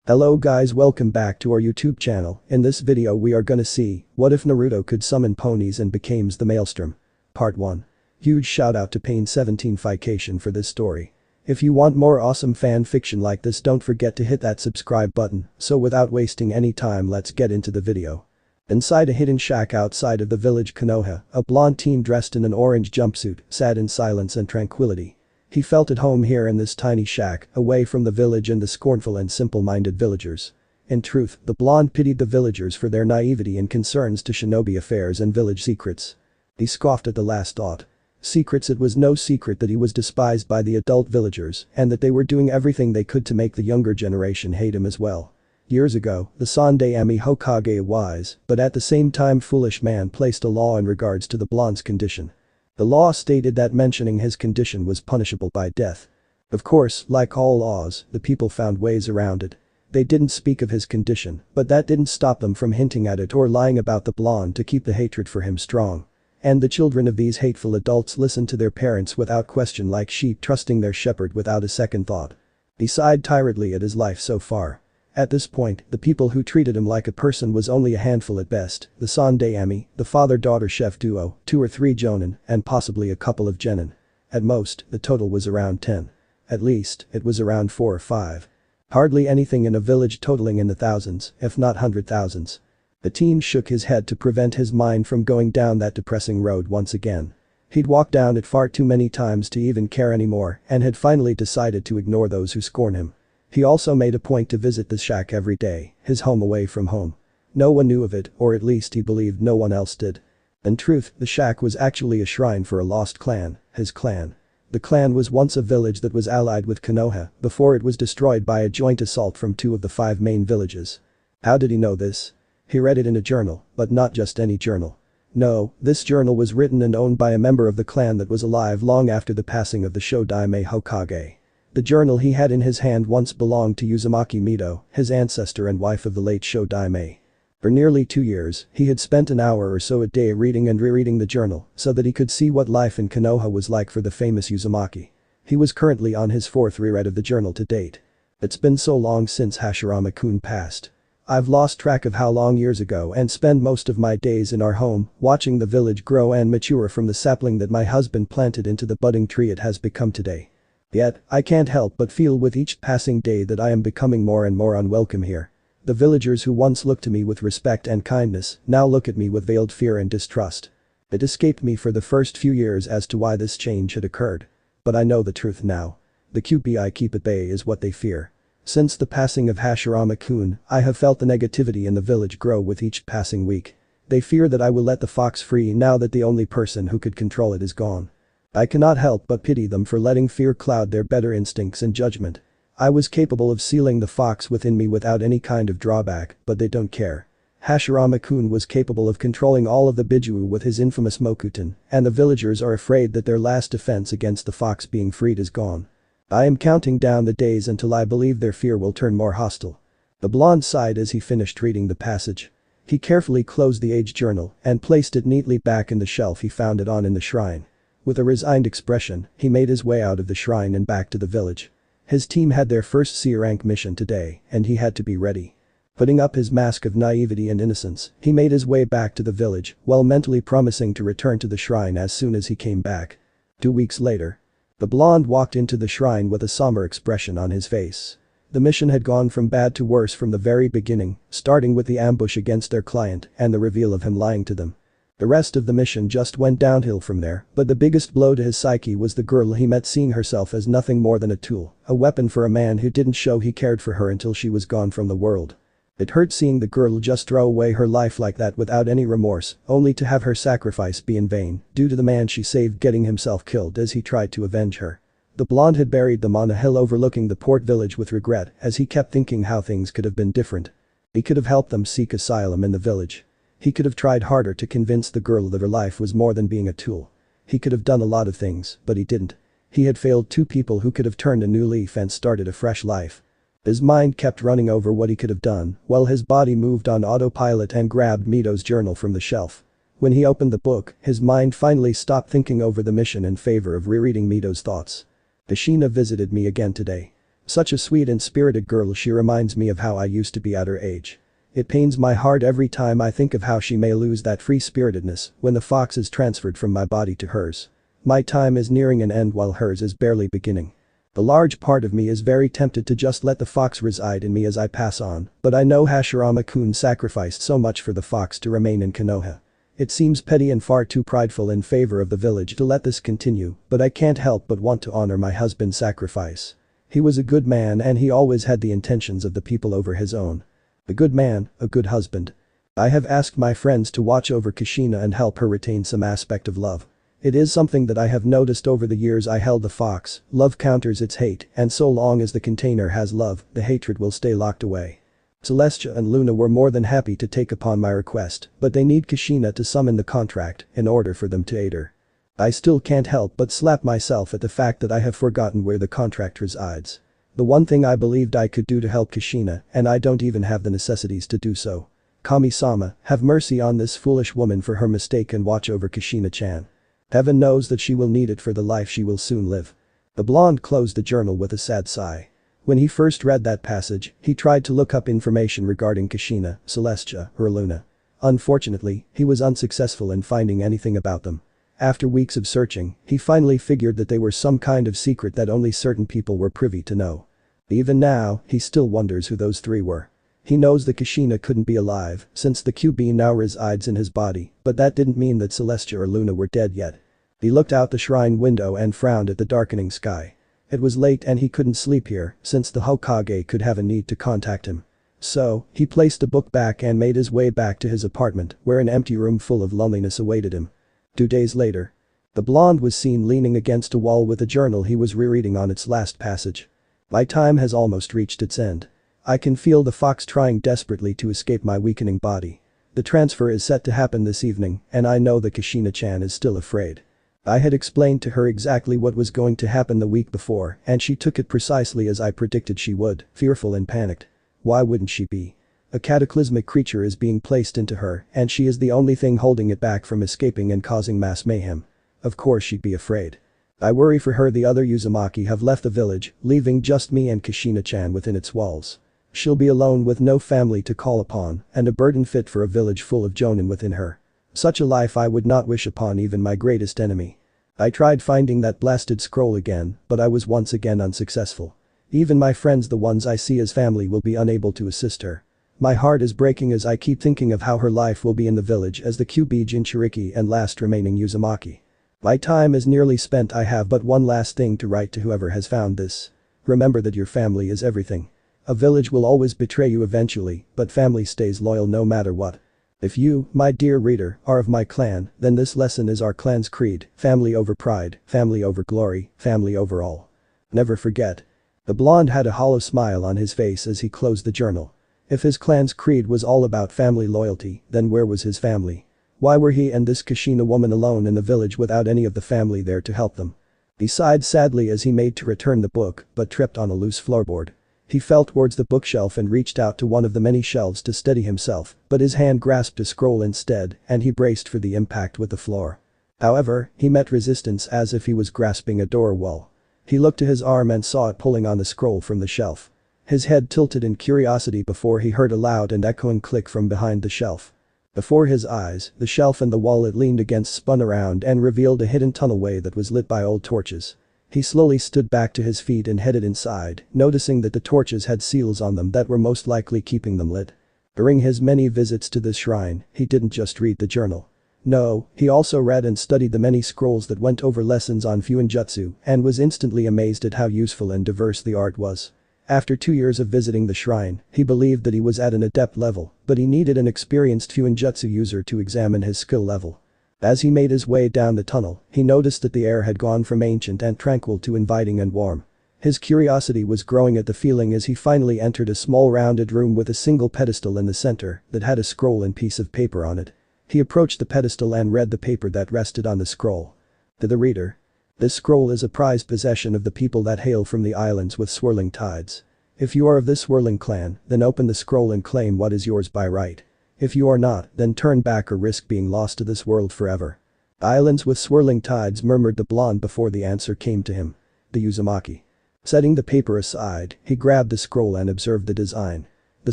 Hello guys, welcome back to our YouTube channel. In this video we are gonna see, what if Naruto could summon ponies and becomes the Maelstrom? Part 1. Huge shout out to Pain17Fication for this story. If you want more awesome fan fiction like this, don't forget to hit that subscribe button. So without wasting any time, let's get into the video. Inside a hidden shack outside of the village Konoha, a blonde teen dressed in an orange jumpsuit sat in silence and tranquility. He felt at home here in this tiny shack, away from the village and the scornful and simple-minded villagers. In truth, the blonde pitied the villagers for their naivety and concerns to shinobi affairs and village secrets. He scoffed at the last thought. Secrets. It was no secret that he was despised by the adult villagers and that they were doing everything they could to make the younger generation hate him as well. Years ago, the Sandaime Hokage, a wise, but at the same time foolish man, placed a law in regards to the blonde's condition. The law stated that mentioning his condition was punishable by death. Of course, like all laws, the people found ways around it. They didn't speak of his condition, but that didn't stop them from hinting at it or lying about the blonde to keep the hatred for him strong. And the children of these hateful adults listened to their parents without question, like sheep trusting their shepherd without a second thought. He sighed tiredly at his life so far. At this point, the people who treated him like a person was only a handful at best: the Sandaime, the father-daughter chef duo, 2 or 3 jonin, and possibly a couple of genin. At most, the total was around 10. At least, it was around 4 or 5. Hardly anything in a village totaling in the thousands, if not hundred thousands. The teen shook his head to prevent his mind from going down that depressing road once again. He'd walked down it far too many times to even care anymore and had finally decided to ignore those who scorn him. He also made a point to visit the shack every day, his home away from home. No one knew of it, or at least he believed no one else did. In truth, the shack was actually a shrine for a lost clan, his clan. The clan was once a village that was allied with Konoha before it was destroyed by a joint assault from 2 of the 5 main villages. How did he know this? He read it in a journal, but not just any journal. No, this journal was written and owned by a member of the clan that was alive long after the passing of the Shodaime Hokage. The journal he had in his hand once belonged to Uzumaki Mito, his ancestor and wife of the late Shodaime. For nearly 2 years, he had spent an hour or so a day reading and rereading the journal so that he could see what life in Konoha was like for the famous Uzumaki. He was currently on his 4th reread of the journal to date. It's been so long since Hashirama-kun passed. I've lost track of how long years ago, and spend most of my days in our home, watching the village grow and mature from the sapling that my husband planted into the budding tree it has become today. Yet, I can't help but feel with each passing day that I am becoming more and more unwelcome here. The villagers who once looked to me with respect and kindness now look at me with veiled fear and distrust. It escaped me for the first few years as to why this change had occurred. But I know the truth now. The QP I keep at bay is what they fear. Since the passing of Hashirama-kun, I have felt the negativity in the village grow with each passing week. They fear that I will let the fox free now that the only person who could control it is gone. I cannot help but pity them for letting fear cloud their better instincts and judgment. I was capable of sealing the fox within me without any kind of drawback, but they don't care. Hashirama-kun was capable of controlling all of the Bijuu with his infamous Mokuton, and the villagers are afraid that their last defense against the fox being freed is gone. I am counting down the days until I believe their fear will turn more hostile. The blonde sighed as he finished reading the passage. He carefully closed the age journal and placed it neatly back in the shelf he found it on in the shrine. With a resigned expression, he made his way out of the shrine and back to the village. His team had their first C-rank mission today, and he had to be ready. Putting up his mask of naivety and innocence, he made his way back to the village, while mentally promising to return to the shrine as soon as he came back. 2 weeks later. The blonde walked into the shrine with a somber expression on his face. The mission had gone from bad to worse from the very beginning, starting with the ambush against their client and the reveal of him lying to them. The rest of the mission just went downhill from there, but the biggest blow to his psyche was the girl he met seeing herself as nothing more than a tool, a weapon for a man who didn't show he cared for her until she was gone from the world. It hurt seeing the girl just throw away her life like that without any remorse, only to have her sacrifice be in vain, due to the man she saved getting himself killed as he tried to avenge her. The blonde had buried them on a hill overlooking the port village with regret as he kept thinking how things could have been different. He could have helped them seek asylum in the village. He could have tried harder to convince the girl that her life was more than being a tool. He could have done a lot of things, but he didn't. He had failed 2 people who could have turned a new leaf and started a fresh life. His mind kept running over what he could have done, while his body moved on autopilot and grabbed Mito's journal from the shelf. When he opened the book, his mind finally stopped thinking over the mission in favor of rereading Mito's thoughts. Hashina visited me again today. Such a sweet and spirited girl, she reminds me of how I used to be at her age. It pains my heart every time I think of how she may lose that free-spiritedness when the fox is transferred from my body to hers. My time is nearing an end while hers is barely beginning. A large part of me is very tempted to just let the fox reside in me as I pass on, but I know Hashirama-kun sacrificed so much for the fox to remain in Konoha. It seems petty and far too prideful in favor of the village to let this continue, but I can't help but want to honor my husband's sacrifice. He was a good man and he always had the intentions of the people over his own. A good man, a good husband. I have asked my friends to watch over Kushina and help her retain some aspect of love. It is something that I have noticed over the years I held the fox, love counters its hate, and so long as the container has love, the hatred will stay locked away. Celestia and Luna were more than happy to take upon my request, but they need Kushina to summon the contract in order for them to aid her. I still can't help but slap myself at the fact that I have forgotten where the contract resides. The one thing I believed I could do to help Kushina, and I don't even have the necessities to do so. Kami-sama, have mercy on this foolish woman for her mistake and watch over Kushina-chan. Heaven knows that she will need it for the life she will soon live. The blonde closed the journal with a sad sigh. When he first read that passage, he tried to look up information regarding Kushina, Celestia, or Luna. Unfortunately, he was unsuccessful in finding anything about them. After weeks of searching, he finally figured that they were some kind of secret that only certain people were privy to know. Even now, he still wonders who those three were. He knows that Kushina couldn't be alive, since the QB now resides in his body, but that didn't mean that Celestia or Luna were dead yet. He looked out the shrine window and frowned at the darkening sky. It was late and he couldn't sleep here, since the Hokage could have a need to contact him. So, he placed the book back and made his way back to his apartment, where an empty room full of loneliness awaited him. 2 days later. The blonde was seen leaning against a wall with a journal he was rereading on its last passage. My time has almost reached its end. I can feel the fox trying desperately to escape my weakening body. The transfer is set to happen this evening, and I know that Kushina-chan is still afraid. I had explained to her exactly what was going to happen the week before, and she took it precisely as I predicted she would, fearful and panicked. Why wouldn't she be? A cataclysmic creature is being placed into her, and she is the only thing holding it back from escaping and causing mass mayhem. Of course she'd be afraid. I worry for her. The other Uzumaki have left the village, leaving just me and Kushina-chan within its walls. She'll be alone with no family to call upon, and a burden fit for a village full of jonin within her. Such a life I would not wish upon even my greatest enemy. I tried finding that blasted scroll again, but I was once again unsuccessful. Even my friends, the ones I see as family, will be unable to assist her. My heart is breaking as I keep thinking of how her life will be in the village as the QB Jinchuriki and last remaining Uzumaki. My time is nearly spent. I have but one last thing to write to whoever has found this. Remember that your family is everything. A village will always betray you eventually, but family stays loyal no matter what. If you, my dear reader, are of my clan, then this lesson is our clan's creed: family over pride, family over glory, family over all. Never forget. The blonde had a hollow smile on his face as he closed the journal. If his clan's creed was all about family loyalty, then where was his family? Why were he and this Kushina woman alone in the village without any of the family there to help them? He sighed sadly as he made to return the book, but tripped on a loose floorboard. He fell towards the bookshelf and reached out to one of the many shelves to steady himself, but his hand grasped a scroll instead, and he braced for the impact with the floor. However, he met resistance as if he was grasping a door wall. He looked to his arm and saw it pulling on the scroll from the shelf. His head tilted in curiosity before he heard a loud and echoing click from behind the shelf. Before his eyes, the shelf and the wall it leaned against spun around and revealed a hidden tunnelway that was lit by old torches. He slowly stood back to his feet and headed inside, noticing that the torches had seals on them that were most likely keeping them lit. During his many visits to this shrine, he didn't just read the journal. No, he also read and studied the many scrolls that went over lessons on Fuinjutsu and was instantly amazed at how useful and diverse the art was. After 2 years of visiting the shrine, he believed that he was at an adept level, but he needed an experienced Fuinjutsu user to examine his skill level. As he made his way down the tunnel, he noticed that the air had gone from ancient and tranquil to inviting and warm. His curiosity was growing at the feeling as he finally entered a small rounded room with a single pedestal in the center that had a scroll and piece of paper on it. He approached the pedestal and read the paper that rested on the scroll. To the reader. This scroll is a prized possession of the people that hail from the islands with swirling tides. If you are of this swirling clan, then open the scroll and claim what is yours by right. If you are not, then turn back or risk being lost to this world forever. Islands with swirling tides, murmured the blonde before the answer came to him. The Uzumaki. Setting the paper aside, he grabbed the scroll and observed the design. The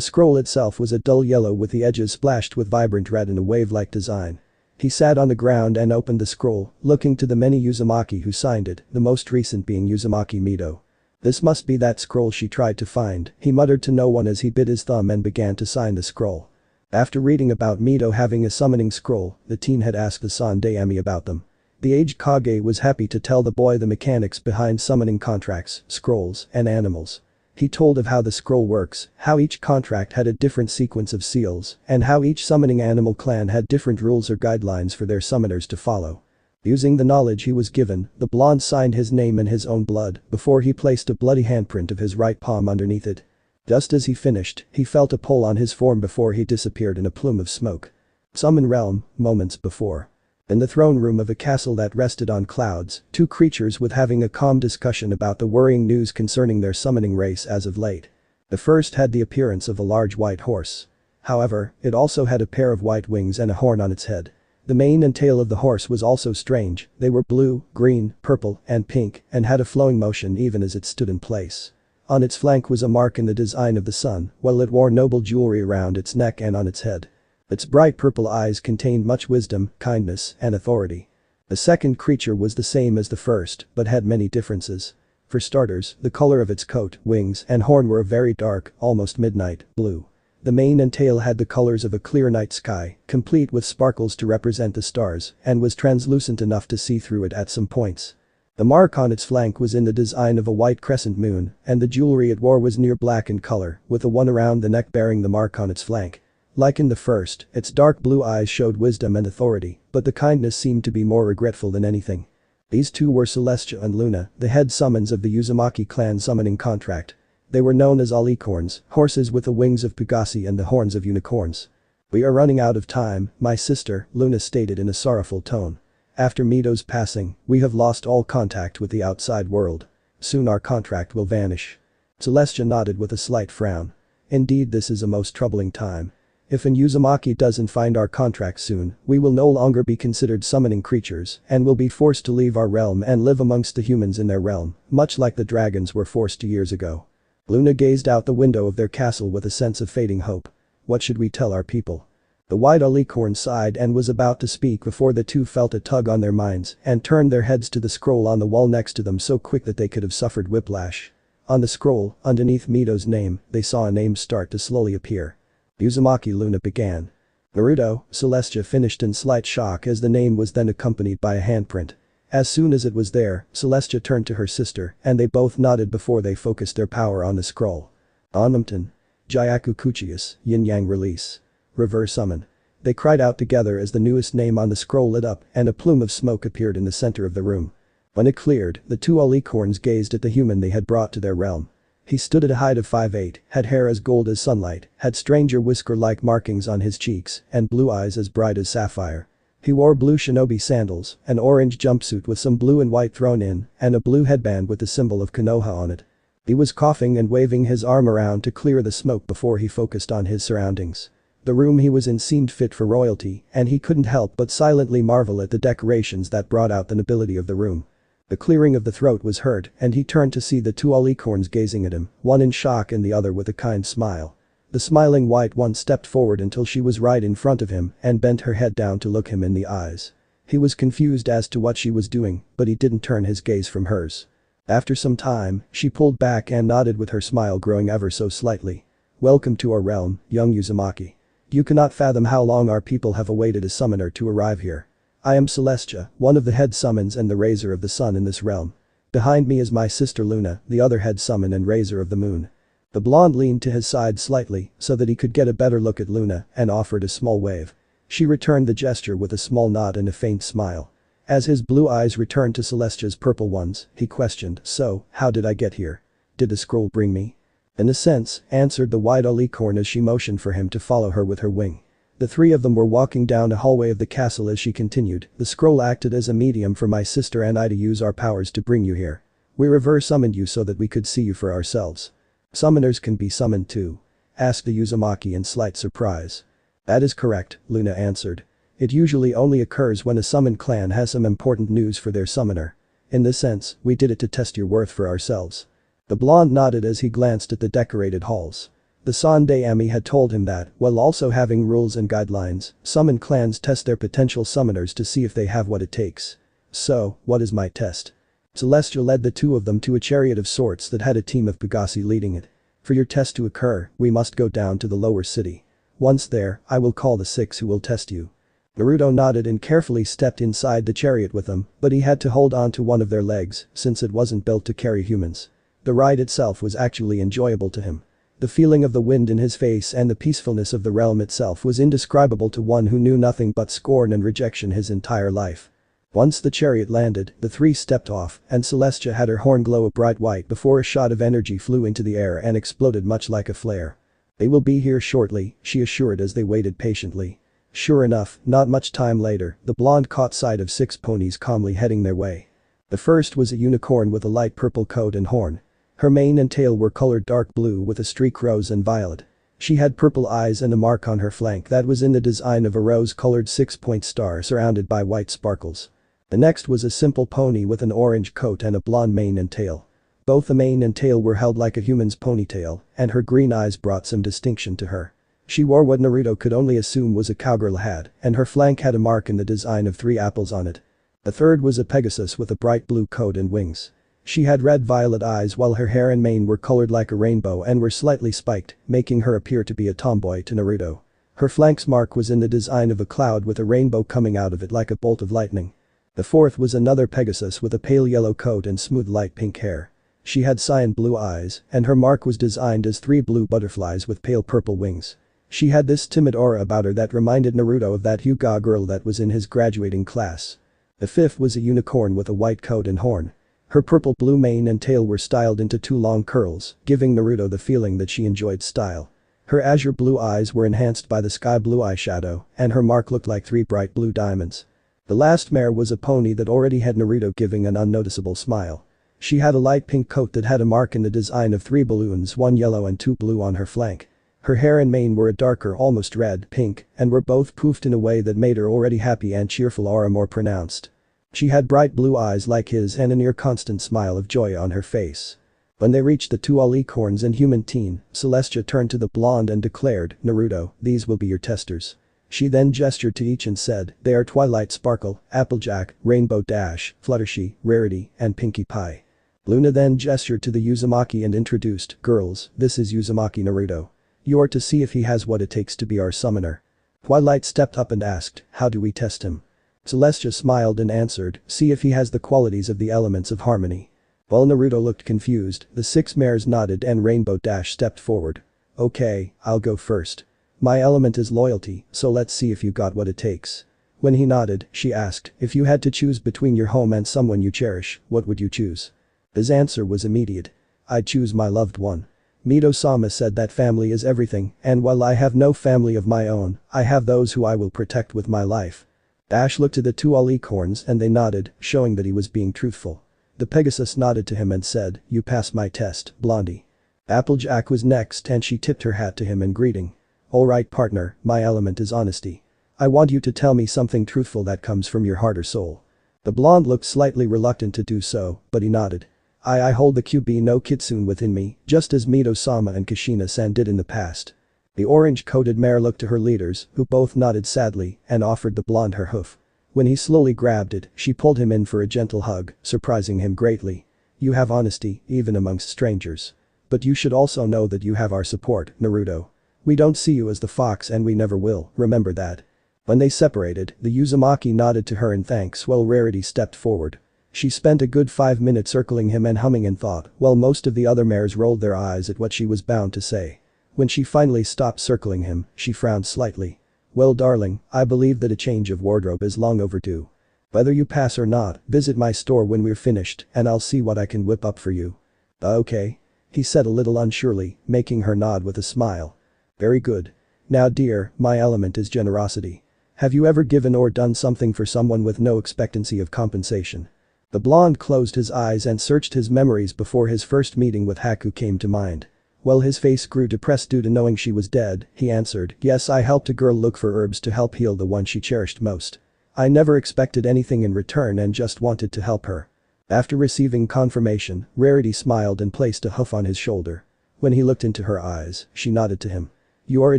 scroll itself was a dull yellow with the edges splashed with vibrant red in a wave-like design. He sat on the ground and opened the scroll, looking to the many Uzumaki who signed it, the most recent being Uzumaki Mito. This must be that scroll she tried to find, he muttered to no one as he bit his thumb and began to sign the scroll. After reading about Mito having a summoning scroll, the teen had asked the Sandaime about them. The aged Kage was happy to tell the boy the mechanics behind summoning contracts, scrolls, and animals. He told of how the scroll works, how each contract had a different sequence of seals, and how each summoning animal clan had different rules or guidelines for their summoners to follow. Using the knowledge he was given, the blonde signed his name in his own blood before he placed a bloody handprint of his right palm underneath it. Just as he finished, he felt a pull on his form before he disappeared in a plume of smoke. Summon realm, moments before. In the throne room of a castle that rested on clouds, two creatures were having a calm discussion about the worrying news concerning their summoning race as of late. The first had the appearance of a large white horse. However, it also had a pair of white wings and a horn on its head. The mane and tail of the horse was also strange, they were blue, green, purple, and pink, and had a flowing motion even as it stood in place. On its flank was a mark in the design of the sun, while it wore noble jewelry around its neck and on its head. Its bright purple eyes contained much wisdom, kindness, and authority. The second creature was the same as the first, but had many differences. For starters, the color of its coat, wings, and horn were a very dark, almost midnight, blue. The mane and tail had the colors of a clear night sky, complete with sparkles to represent the stars, and was translucent enough to see through it at some points. The mark on its flank was in the design of a white crescent moon, and the jewelry it wore was near black in color, with the one around the neck bearing the mark on its flank. Like in the first, its dark blue eyes showed wisdom and authority, but the kindness seemed to be more regretful than anything. These two were Celestia and Luna, the head summons of the Uzumaki clan summoning contract. They were known as alicorns, horses with the wings of Pegasi and the horns of unicorns. "We are running out of time, my sister," Luna stated in a sorrowful tone. "After Mito's passing, we have lost all contact with the outside world. Soon our contract will vanish." Celestia nodded with a slight frown. "Indeed, this is a most troubling time. If an Uzumaki doesn't find our contract soon, we will no longer be considered summoning creatures and will be forced to leave our realm and live amongst the humans in their realm, much like the dragons were forced years ago." Luna gazed out the window of their castle with a sense of fading hope. "What should we tell our people?" The white alicorn sighed and was about to speak before the two felt a tug on their minds and turned their heads to the scroll on the wall next to them so quick that they could have suffered whiplash. On the scroll, underneath Mito's name, they saw a name start to slowly appear. Uzumaki. Luna began. "Naruto," Celestia finished in slight shock as the name was then accompanied by a handprint. As soon as it was there, Celestia turned to her sister and they both nodded before they focused their power on the scroll. "Onumton. Jayaku Kuchius, Yin-Yang release. Reverse summon." They cried out together as the newest name on the scroll lit up and a plume of smoke appeared in the center of the room. When it cleared, the two alicorns gazed at the human they had brought to their realm. He stood at a height of 5'8", had hair as gold as sunlight, had stranger whisker-like markings on his cheeks, and blue eyes as bright as sapphire. He wore blue shinobi sandals, an orange jumpsuit with some blue and white thrown in, and a blue headband with the symbol of Konoha on it. He was coughing and waving his arm around to clear the smoke before he focused on his surroundings. The room he was in seemed fit for royalty, and he couldn't help but silently marvel at the decorations that brought out the nobility of the room. The clearing of the throat was heard, and he turned to see the two alicorns gazing at him, one in shock and the other with a kind smile. The smiling white one stepped forward until she was right in front of him and bent her head down to look him in the eyes. He was confused as to what she was doing, but he didn't turn his gaze from hers. After some time, she pulled back and nodded with her smile growing ever so slightly. "Welcome to our realm, young Uzumaki. You cannot fathom how long our people have awaited a summoner to arrive here. I am Celestia, one of the head summons and the raiser of the sun in this realm. Behind me is my sister Luna, the other head summon and raiser of the moon." The blonde leaned to his side slightly so that he could get a better look at Luna and offered a small wave. She returned the gesture with a small nod and a faint smile. As his blue eyes returned to Celestia's purple ones, he questioned, "So, how did I get here? Did the scroll bring me?" "In a sense," answered the white alicorn as she motioned for him to follow her with her wing. The three of them were walking down a hallway of the castle as she continued, "The scroll acted as a medium for my sister and I to use our powers to bring you here. We reverse summoned you so that we could see you for ourselves." "Summoners can be summoned too?" asked the Uzumaki in slight surprise. "That is correct," Luna answered. "It usually only occurs when a summoned clan has some important news for their summoner. In this sense, we did it to test your worth for ourselves." The blonde nodded as he glanced at the decorated halls. The Sandaime had told him that, while also having rules and guidelines, summon clans test their potential summoners to see if they have what it takes. So, what is my test? Celestia led the two of them to a chariot of sorts that had a team of Pegasi leading it. For your test to occur, we must go down to the lower city. Once there, I will call the 6 who will test you. Naruto nodded and carefully stepped inside the chariot with them, but he had to hold on to one of their legs since it wasn't built to carry humans. The ride itself was actually enjoyable to him. The feeling of the wind in his face and the peacefulness of the realm itself was indescribable to one who knew nothing but scorn and rejection his entire life. Once the chariot landed, the three stepped off, and Celestia had her horn glow a bright white before a shot of energy flew into the air and exploded much like a flare. They will be here shortly, she assured as they waited patiently. Sure enough, not much time later, the blonde caught sight of 6 ponies calmly heading their way. The first was a unicorn with a light purple coat and horn. Her mane and tail were colored dark blue with a streak rose and violet. She had purple eyes and a mark on her flank that was in the design of a rose-colored 6-point star surrounded by white sparkles. The next was a simple pony with an orange coat and a blonde mane and tail. Both the mane and tail were held like a human's ponytail, and her green eyes brought some distinction to her. She wore what Naruto could only assume was a cowgirl hat, and her flank had a mark in the design of 3 apples on it. The third was a Pegasus with a bright blue coat and wings. She had red-violet eyes while her hair and mane were colored like a rainbow and were slightly spiked, making her appear to be a tomboy to Naruto. Her flank's mark was in the design of a cloud with a rainbow coming out of it like a bolt of lightning. The fourth was another Pegasus with a pale yellow coat and smooth light pink hair. She had cyan blue eyes, and her mark was designed as 3 blue butterflies with pale purple wings. She had this timid aura about her that reminded Naruto of that Hyuga girl that was in his graduating class. The fifth was a unicorn with a white coat and horn. Her purple-blue mane and tail were styled into 2 long curls, giving Naruto the feeling that she enjoyed style. Her azure blue eyes were enhanced by the sky blue eyeshadow, and her mark looked like 3 bright blue diamonds. The last mare was a pony that already had Naruto giving an unnoticeable smile. She had a light pink coat that had a mark in the design of 3 balloons, 1 yellow and 2 blue on her flank. Her hair and mane were a darker almost red pink and were both poofed in a way that made her already happy and cheerful aura more pronounced. She had bright blue eyes like his and a near-constant smile of joy on her face. When they reached the 2 alicorns and human teen, Celestia turned to the blonde and declared, "Naruto, these will be your testers." She then gestured to each and said, "They are Twilight Sparkle, Applejack, Rainbow Dash, Fluttershy, Rarity, and Pinkie Pie." Luna then gestured to the Uzumaki and introduced, "Girls, this is Uzumaki Naruto. You are to see if he has what it takes to be our summoner." Twilight stepped up and asked, "How do we test him?" Celestia smiled and answered, "See if he has the qualities of the elements of harmony." While Naruto looked confused, the 6 mares nodded and Rainbow Dash stepped forward. "Okay, I'll go first. My element is loyalty, so let's see if you got what it takes." When he nodded, she asked, "If you had to choose between your home and someone you cherish, what would you choose?" His answer was immediate. "I'd choose my loved one. Mito-sama said that family is everything, and while I have no family of my own, I have those who I will protect with my life." Dash looked at the 2 alicorns and they nodded, showing that he was being truthful. The Pegasus nodded to him and said, "You passed my test, Blondie." Applejack was next and she tipped her hat to him in greeting. "Alright partner, my element is honesty. I want you to tell me something truthful that comes from your heart or soul." The blonde looked slightly reluctant to do so, but he nodded. I hold the QB no Kitsune within me, just as Mito-sama and Kushina-san did in the past." The orange-coated mare looked to her leaders, who both nodded sadly, and offered the blonde her hoof. When he slowly grabbed it, she pulled him in for a gentle hug, surprising him greatly. "You have honesty, even amongst strangers. But you should also know that you have our support, Naruto. We don't see you as the fox and we never will, remember that." When they separated, the Uzumaki nodded to her in thanks while Rarity stepped forward. She spent a good 5 minutes circling him and humming in thought, while most of the other mares rolled their eyes at what she was bound to say. When she finally stopped circling him, she frowned slightly. "Well darling, I believe that a change of wardrobe is long overdue. Whether you pass or not, visit my store when we're finished and I'll see what I can whip up for you." "Okay," he said a little unsurely, making her nod with a smile. "Very good. Now dear, my element is generosity. Have you ever given or done something for someone with no expectancy of compensation?" The blonde closed his eyes and searched his memories before his first meeting with Haku came to mind. While his face grew depressed due to knowing she was dead, he answered, "Yes, I helped a girl look for herbs to help heal the one she cherished most. I never expected anything in return and just wanted to help her." After receiving confirmation, Rarity smiled and placed a hoof on his shoulder. When he looked into her eyes, she nodded to him. You are a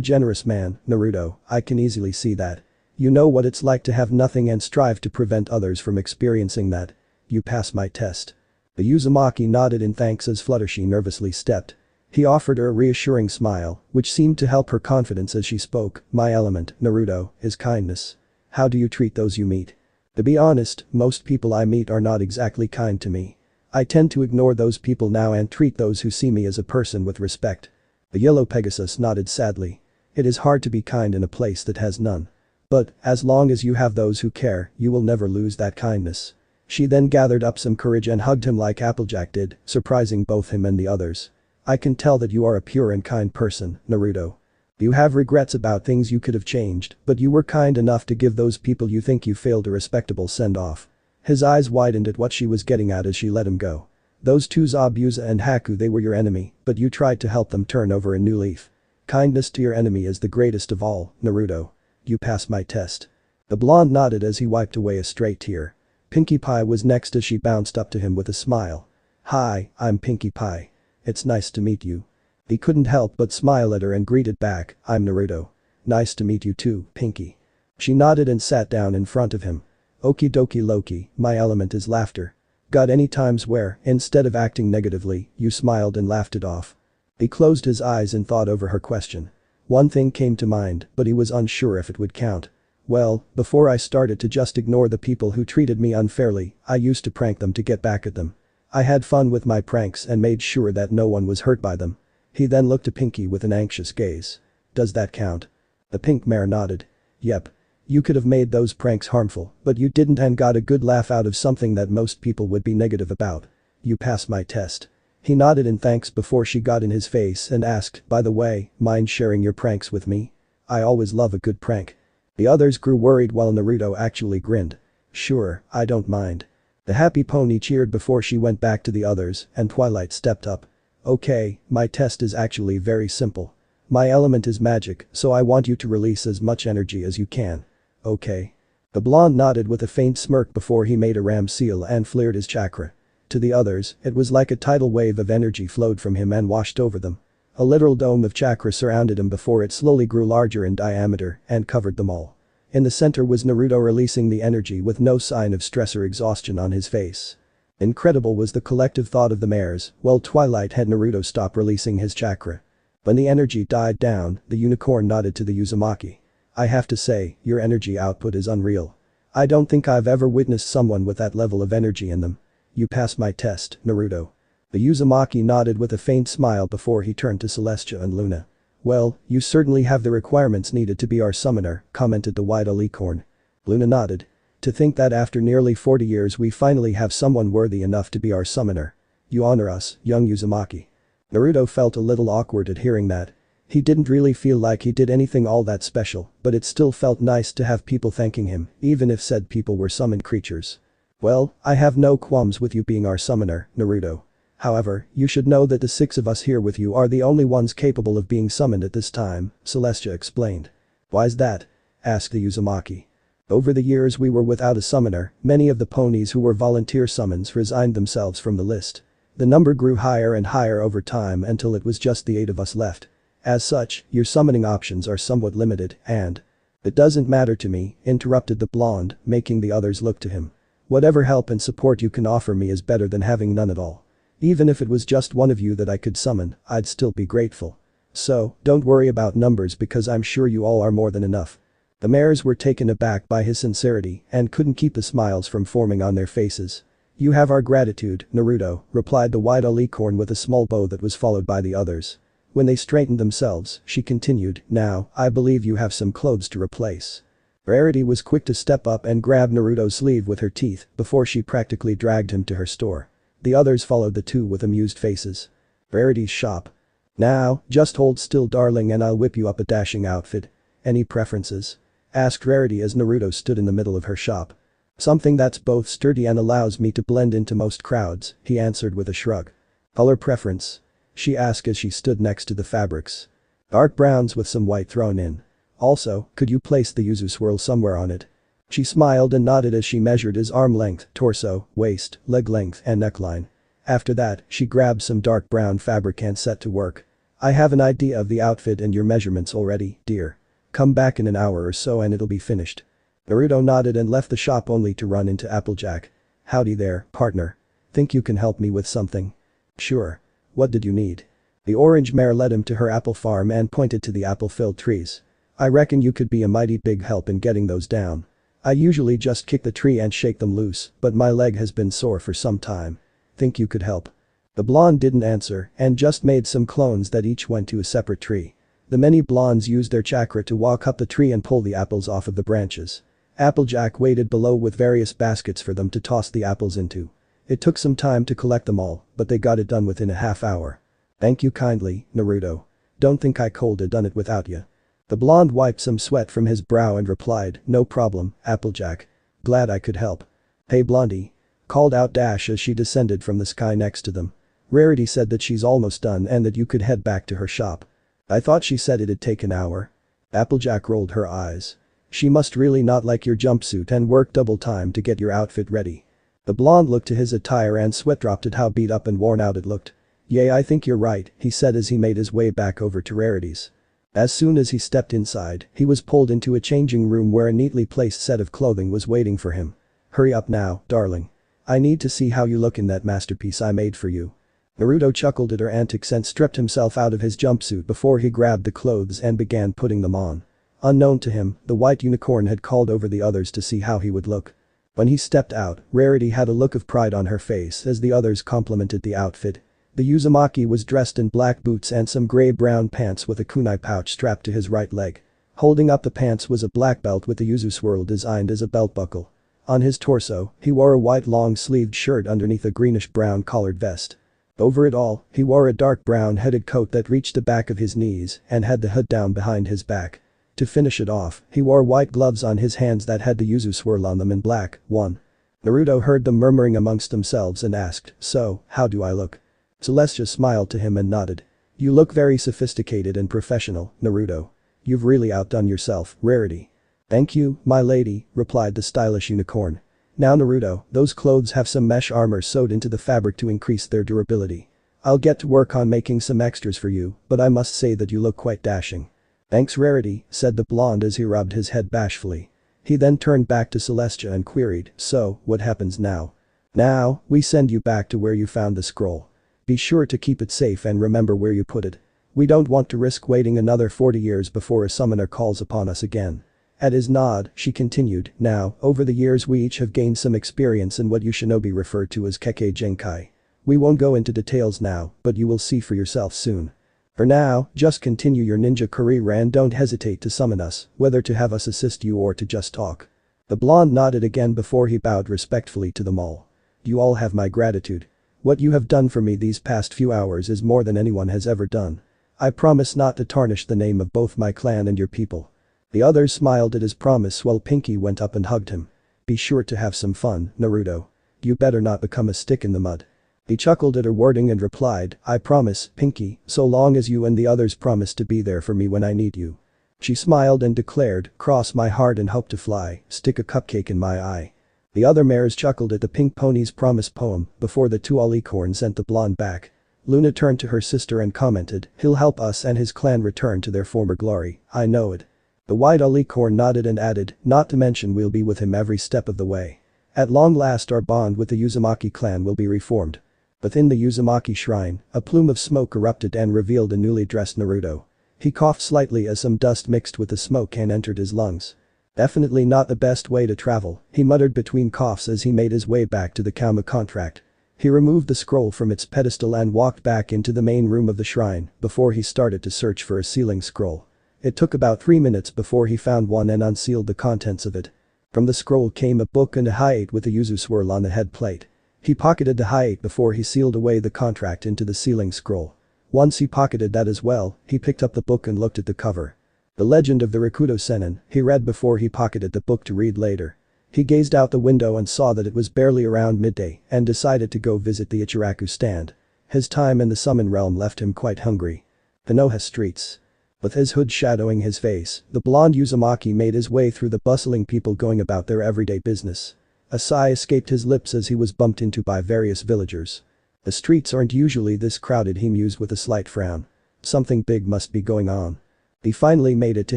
generous man, Naruto, I can easily see that. You know what it's like to have nothing and strive to prevent others from experiencing that. You pass my test. The Uzumaki nodded in thanks as Fluttershy nervously stepped. He offered her a reassuring smile, which seemed to help her confidence as she spoke. My element, Naruto, is kindness. How do you treat those you meet? To be honest, most people I meet are not exactly kind to me. I tend to ignore those people now and treat those who see me as a person with respect. The yellow Pegasus nodded sadly. It is hard to be kind in a place that has none. But, as long as you have those who care, you will never lose that kindness. She then gathered up some courage and hugged him like Applejack did, surprising both him and the others. I can tell that you are a pure and kind person, Naruto. You have regrets about things you could have changed, but you were kind enough to give those people you think you failed a respectable send-off. His eyes widened at what she was getting at as she let him go. Those two Zabuza and Haku, they were your enemy, but you tried to help them turn over a new leaf. Kindness to your enemy is the greatest of all, Naruto. You pass my test. The blonde nodded as he wiped away a stray tear. Pinkie Pie was next as she bounced up to him with a smile. Hi, I'm Pinkie Pie. It's nice to meet you. He couldn't help but smile at her and greeted back, I'm Naruto. Nice to meet you too, Pinkie. She nodded and sat down in front of him. Okie dokie Loki, my element is laughter. Got any times where, instead of acting negatively, you smiled and laughed it off? He closed his eyes and thought over her question. One thing came to mind, but he was unsure if it would count. Well, before I started to just ignore the people who treated me unfairly, I used to prank them to get back at them. I had fun with my pranks and made sure that no one was hurt by them. He then looked at Pinkie with an anxious gaze. Does that count? The pink mare nodded. Yep. You could have made those pranks harmful, but you didn't and got a good laugh out of something that most people would be negative about. You pass my test. He nodded in thanks before she got in his face and asked, by the way, mind sharing your pranks with me? I always love a good prank. The others grew worried while Naruto actually grinned. Sure, I don't mind. The happy pony cheered before she went back to the others and Twilight stepped up. Okay, my test is actually very simple. My element is magic, so I want you to release as much energy as you can. Okay. The blonde nodded with a faint smirk before he made a ram seal and flared his chakra. To the others, it was like a tidal wave of energy flowed from him and washed over them. A literal dome of chakra surrounded him before it slowly grew larger in diameter and covered them all. In the center was Naruto releasing the energy with no sign of stress or exhaustion on his face. Incredible was the collective thought of the mares, while Twilight had Naruto stop releasing his chakra. When the energy died down, the unicorn nodded to the Uzumaki. I have to say, your energy output is unreal. I don't think I've ever witnessed someone with that level of energy in them. You pass my test, Naruto. The Uzumaki nodded with a faint smile before he turned to Celestia and Luna. Well, you certainly have the requirements needed to be our summoner, commented the white alicorn. Luna nodded. To think that after nearly 40 years we finally have someone worthy enough to be our summoner. You honor us, young Uzumaki. Naruto felt a little awkward at hearing that. He didn't really feel like he did anything all that special, but it still felt nice to have people thanking him, even if said people were summoned creatures. Well, I have no qualms with you being our summoner, Naruto. However, you should know that the 6 of us here with you are the only ones capable of being summoned at this time, Celestia explained. Why's that? Asked the Uzumaki. Over the years we were without a summoner, many of the ponies who were volunteer summons resigned themselves from the list. The number grew higher and higher over time until it was just the 8 of us left. As such, your summoning options are somewhat limited and… It doesn't matter to me, interrupted the blonde, making the others look to him. Whatever help and support you can offer me is better than having none at all. Even if it was just one of you that I could summon, I'd still be grateful. So, don't worry about numbers because I'm sure you all are more than enough. The mares were taken aback by his sincerity and couldn't keep the smiles from forming on their faces. You have our gratitude, Naruto, replied the white alicorn with a small bow that was followed by the others. When they straightened themselves, she continued, now, I believe you have some clothes to replace. Rarity was quick to step up and grab Naruto's sleeve with her teeth before she practically dragged him to her store. The others followed the two with amused faces. Rarity's shop. Now, just hold still darling and I'll whip you up a dashing outfit. Any preferences? Asked Rarity as Naruto stood in the middle of her shop. Something that's both sturdy and allows me to blend into most crowds, he answered with a shrug. Color preference? She asked as she stood next to the fabrics. Dark browns with some white thrown in. Also, could you place the yuzu swirl somewhere on it? She smiled and nodded as she measured his arm length, torso, waist, leg length and neckline. After that, she grabbed some dark brown fabric and set to work. I have an idea of the outfit and your measurements already, dear. Come back in an hour or so and it'll be finished. Naruto nodded and left the shop only to run into Applejack. Howdy there, partner. Think you can help me with something? Sure. What did you need? The orange mare led him to her apple farm and pointed to the apple-filled trees. I reckon you could be a mighty big help in getting those down. I usually just kick the tree and shake them loose, but my leg has been sore for some time. Think you could help? The blonde didn't answer and just made some clones that each went to a separate tree. The many blondes used their chakra to walk up the tree and pull the apples off of the branches. Applejack waited below with various baskets for them to toss the apples into. It took some time to collect them all, but they got it done within a half hour. Thank you kindly, Naruto. Don't think I coulda done it without you. The blonde wiped some sweat from his brow and replied, no problem, Applejack. Glad I could help. Hey Blondie. Called out Dash as she descended from the sky next to them. Rarity said that she's almost done and that you could head back to her shop. I thought she said it'd take an hour. Applejack rolled her eyes. She must really not like your jumpsuit and work double time to get your outfit ready. The blonde looked to his attire and sweat dropped at how beat up and worn out it looked. Yeah, I think you're right, he said as he made his way back over to Rarity's. As soon as he stepped inside, he was pulled into a changing room where a neatly placed set of clothing was waiting for him. Hurry up now, darling. I need to see how you look in that masterpiece I made for you. Naruto chuckled at her antics and stripped himself out of his jumpsuit before he grabbed the clothes and began putting them on. Unknown to him, the white unicorn had called over the others to see how he would look. When he stepped out, Rarity had a look of pride on her face as the others complimented the outfit. The Uzumaki was dressed in black boots and some gray-brown pants with a kunai pouch strapped to his right leg. Holding up the pants was a black belt with the Uzu swirl designed as a belt buckle. On his torso, he wore a white long-sleeved shirt underneath a greenish-brown collared vest. Over it all, he wore a dark brown-headed coat that reached the back of his knees and had the hood down behind his back. To finish it off, he wore white gloves on his hands that had the Uzu swirl on them in black. Naruto heard them murmuring amongst themselves and asked, so, how do I look? Celestia smiled to him and nodded. You look very sophisticated and professional, Naruto. You've really outdone yourself, Rarity. Thank you, my lady, replied the stylish unicorn. Now Naruto, those clothes have some mesh armor sewed into the fabric to increase their durability. I'll get to work on making some extras for you, but I must say that you look quite dashing. Thanks Rarity, said the blonde as he rubbed his head bashfully. He then turned back to Celestia and queried, so, what happens now? Now, we send you back to where you found the scroll. Be sure to keep it safe and remember where you put it. We don't want to risk waiting another 40 years before a summoner calls upon us again. At his nod, she continued, now, over the years we each have gained some experience in what you shinobi refer to as Kekkei Genkai. We won't go into details now, but you will see for yourself soon. For now, just continue your ninja career and don't hesitate to summon us, whether to have us assist you or to just talk. The blonde nodded again before he bowed respectfully to them all. You all have my gratitude. What you have done for me these past few hours is more than anyone has ever done. I promise not to tarnish the name of both my clan and your people. The others smiled at his promise while Pinky went up and hugged him. Be sure to have some fun, Naruto. You better not become a stick in the mud. He chuckled at her wording and replied, I promise, Pinky, so long as you and the others promise to be there for me when I need you. She smiled and declared, cross my heart and hope to fly, stick a cupcake in my eye. The other mares chuckled at the pink pony's promise poem before the two alicorns sent the blonde back. Luna turned to her sister and commented, he'll help us and his clan return to their former glory, I know it. The white alicorn nodded and added, not to mention we'll be with him every step of the way. At long last our bond with the Uzumaki clan will be reformed. Within the Uzumaki Shrine, a plume of smoke erupted and revealed a newly dressed Naruto. He coughed slightly as some dust mixed with the smoke and entered his lungs. Definitely not the best way to travel, he muttered between coughs as he made his way back to the Kouma contract. He removed the scroll from its pedestal and walked back into the main room of the shrine before he started to search for a sealing scroll. It took about 3 minutes before he found one and unsealed the contents of it. From the scroll came a book and a hyate with a Uzu swirl on the head plate. He pocketed the hyate before he sealed away the contract into the sealing scroll. Once he pocketed that as well, he picked up the book and looked at the cover. The Legend of the Rakuto Sennin, he read before he pocketed the book to read later. He gazed out the window and saw that it was barely around midday and decided to go visit the Ichiraku stand. His time in the summon realm left him quite hungry. Konoha streets. With his hood shadowing his face, the blonde Uzumaki made his way through the bustling people going about their everyday business. A sigh escaped his lips as he was bumped into by various villagers. The streets aren't usually this crowded, he mused with a slight frown. Something big must be going on. He finally made it to